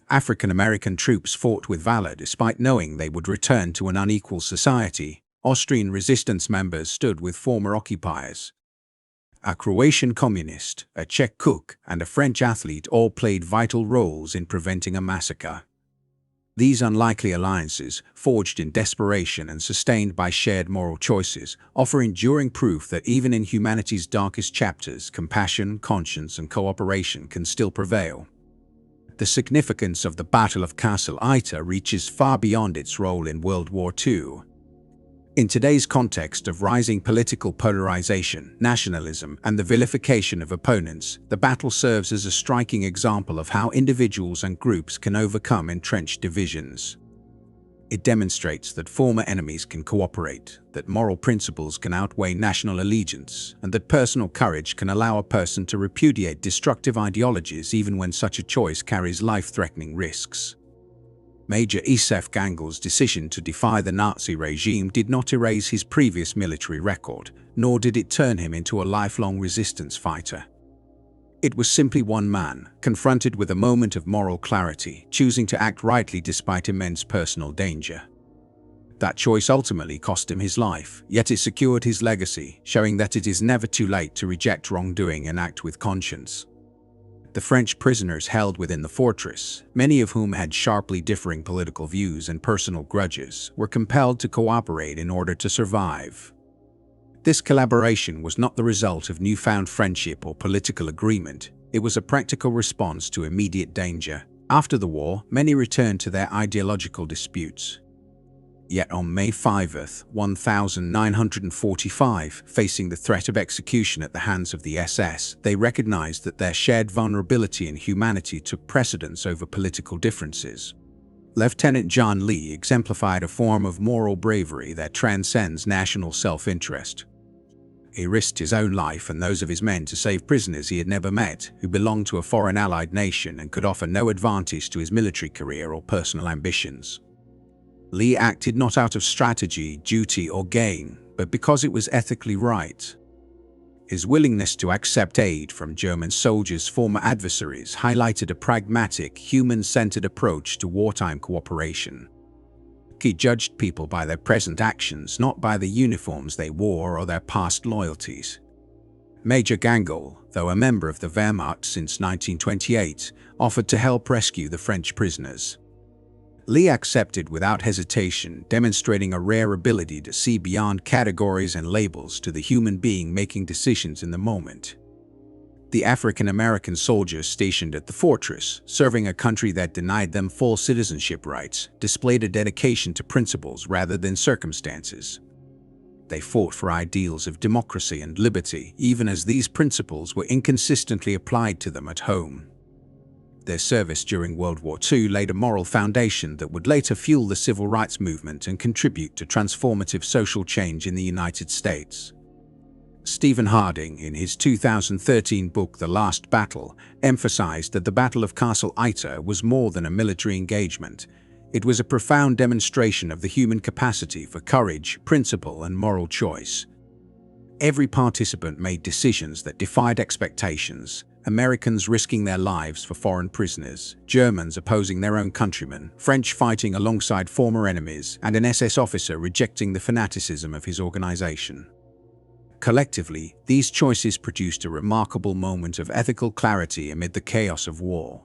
African-American troops fought with valor despite knowing they would return to an unequal society. Austrian resistance members stood with former occupiers. A Croatian communist, a Czech cook, and a French athlete all played vital roles in preventing a massacre. These unlikely alliances, forged in desperation and sustained by shared moral choices, offer enduring proof that even in humanity's darkest chapters, compassion, conscience, and cooperation can still prevail. The significance of the Battle of Castle Itter reaches far beyond its role in World War II. In today's context of rising political polarization, nationalism, and the vilification of opponents, the battle serves as a striking example of how individuals and groups can overcome entrenched divisions. It demonstrates that former enemies can cooperate, that moral principles can outweigh national allegiance, and that personal courage can allow a person to repudiate destructive ideologies even when such a choice carries life-threatening risks. Major Josef Gangl's decision to defy the Nazi regime did not erase his previous military record, nor did it turn him into a lifelong resistance fighter. It was simply one man, confronted with a moment of moral clarity, choosing to act rightly despite immense personal danger. That choice ultimately cost him his life, yet it secured his legacy, showing that it is never too late to reject wrongdoing and act with conscience. The French prisoners held within the fortress, many of whom had sharply differing political views and personal grudges, were compelled to cooperate in order to survive. This collaboration was not the result of newfound friendship or political agreement, it was a practical response to immediate danger. After the war, many returned to their ideological disputes. Yet on May 5, 1945, facing the threat of execution at the hands of the SS, they recognized that their shared vulnerability and humanity took precedence over political differences. Lieutenant John Lee exemplified a form of moral bravery that transcends national self-interest. He risked his own life and those of his men to save prisoners he had never met, who belonged to a foreign allied nation and could offer no advantage to his military career or personal ambitions. Lee acted not out of strategy, duty, or gain, but because it was ethically right. His willingness to accept aid from German soldiers' former adversaries highlighted a pragmatic, human-centered approach to wartime cooperation. He judged people by their present actions, not by the uniforms they wore or their past loyalties. Major Gangl, though a member of the Wehrmacht since 1928, offered to help rescue the French prisoners. Lee accepted without hesitation, demonstrating a rare ability to see beyond categories and labels to the human being making decisions in the moment. The African-American soldiers stationed at the fortress, serving a country that denied them full citizenship rights, displayed a dedication to principles rather than circumstances. they fought for ideals of democracy and liberty, even as these principles were inconsistently applied to them at home. Their service during World War II laid a moral foundation that would later fuel the civil rights movement and contribute to transformative social change in the United States. Stephen Harding, in his 2013 book The Last Battle, emphasized that the Battle of Castle Itter was more than a military engagement. It was a profound demonstration of the human capacity for courage, principle, and moral choice. Every participant made decisions that defied expectations. Americans risking their lives for foreign prisoners, Germans opposing their own countrymen, French fighting alongside former enemies, and an SS officer rejecting the fanaticism of his organization. Collectively, these choices produced a remarkable moment of ethical clarity amid the chaos of war.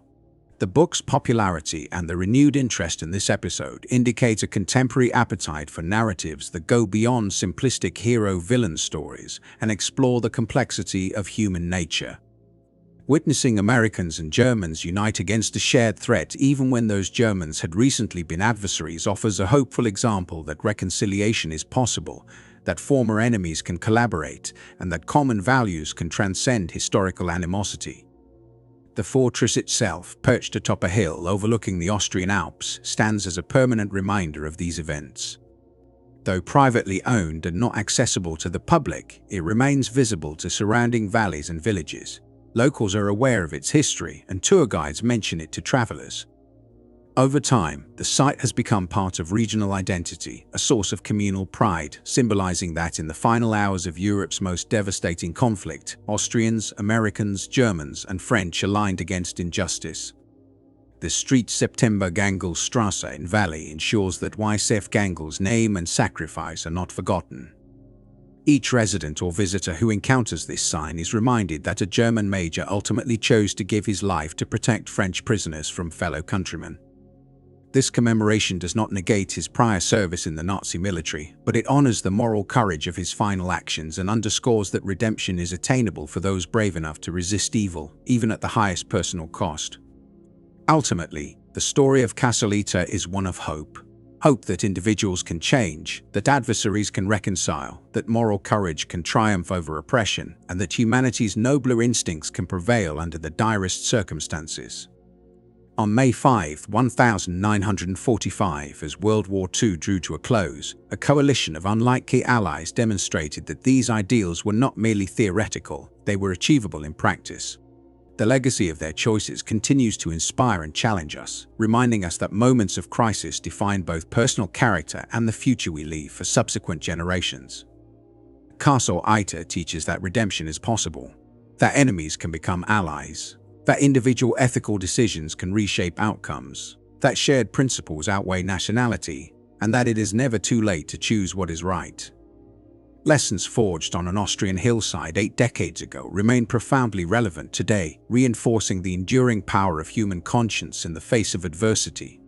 The book's popularity and the renewed interest in this episode indicate a contemporary appetite for narratives that go beyond simplistic hero-villain stories and explore the complexity of human nature. Witnessing Americans and Germans unite against a shared threat even when those Germans had recently been adversaries offers a hopeful example that reconciliation is possible, that former enemies can collaborate, and that common values can transcend historical animosity. The fortress itself, perched atop a hill overlooking the Austrian Alps, stands as a permanent reminder of these events. Though privately owned and not accessible to the public, it remains visible to surrounding valleys and villages. Locals are aware of its history, and tour guides mention it to travelers. Over time, the site has become part of regional identity, a source of communal pride, symbolizing that in the final hours of Europe's most devastating conflict, Austrians, Americans, Germans, and French aligned against injustice. The street September Gangl Strasse in Valley ensures that Josef Gangl's name and sacrifice are not forgotten. Each resident or visitor who encounters this sign is reminded that a German major ultimately chose to give his life to protect French prisoners from fellow countrymen. This commemoration does not negate his prior service in the Nazi military, but it honors the moral courage of his final actions and underscores that redemption is attainable for those brave enough to resist evil, even at the highest personal cost. Ultimately, the story of Castle Itter is one of hope. Hope that individuals can change, that adversaries can reconcile, that moral courage can triumph over oppression, and that humanity's nobler instincts can prevail under the direst circumstances. On May 5, 1945, as World War II drew to a close, a coalition of unlikely allies demonstrated that these ideals were not merely theoretical, they were achievable in practice. The legacy of their choices continues to inspire and challenge us, reminding us that moments of crisis define both personal character and the future we leave for subsequent generations. Castle Itter teaches that redemption is possible, that enemies can become allies, that individual ethical decisions can reshape outcomes, that shared principles outweigh nationality, and that it is never too late to choose what is right. Lessons forged on an Austrian hillside 8 decades ago remain profoundly relevant today, reinforcing the enduring power of human conscience in the face of adversity.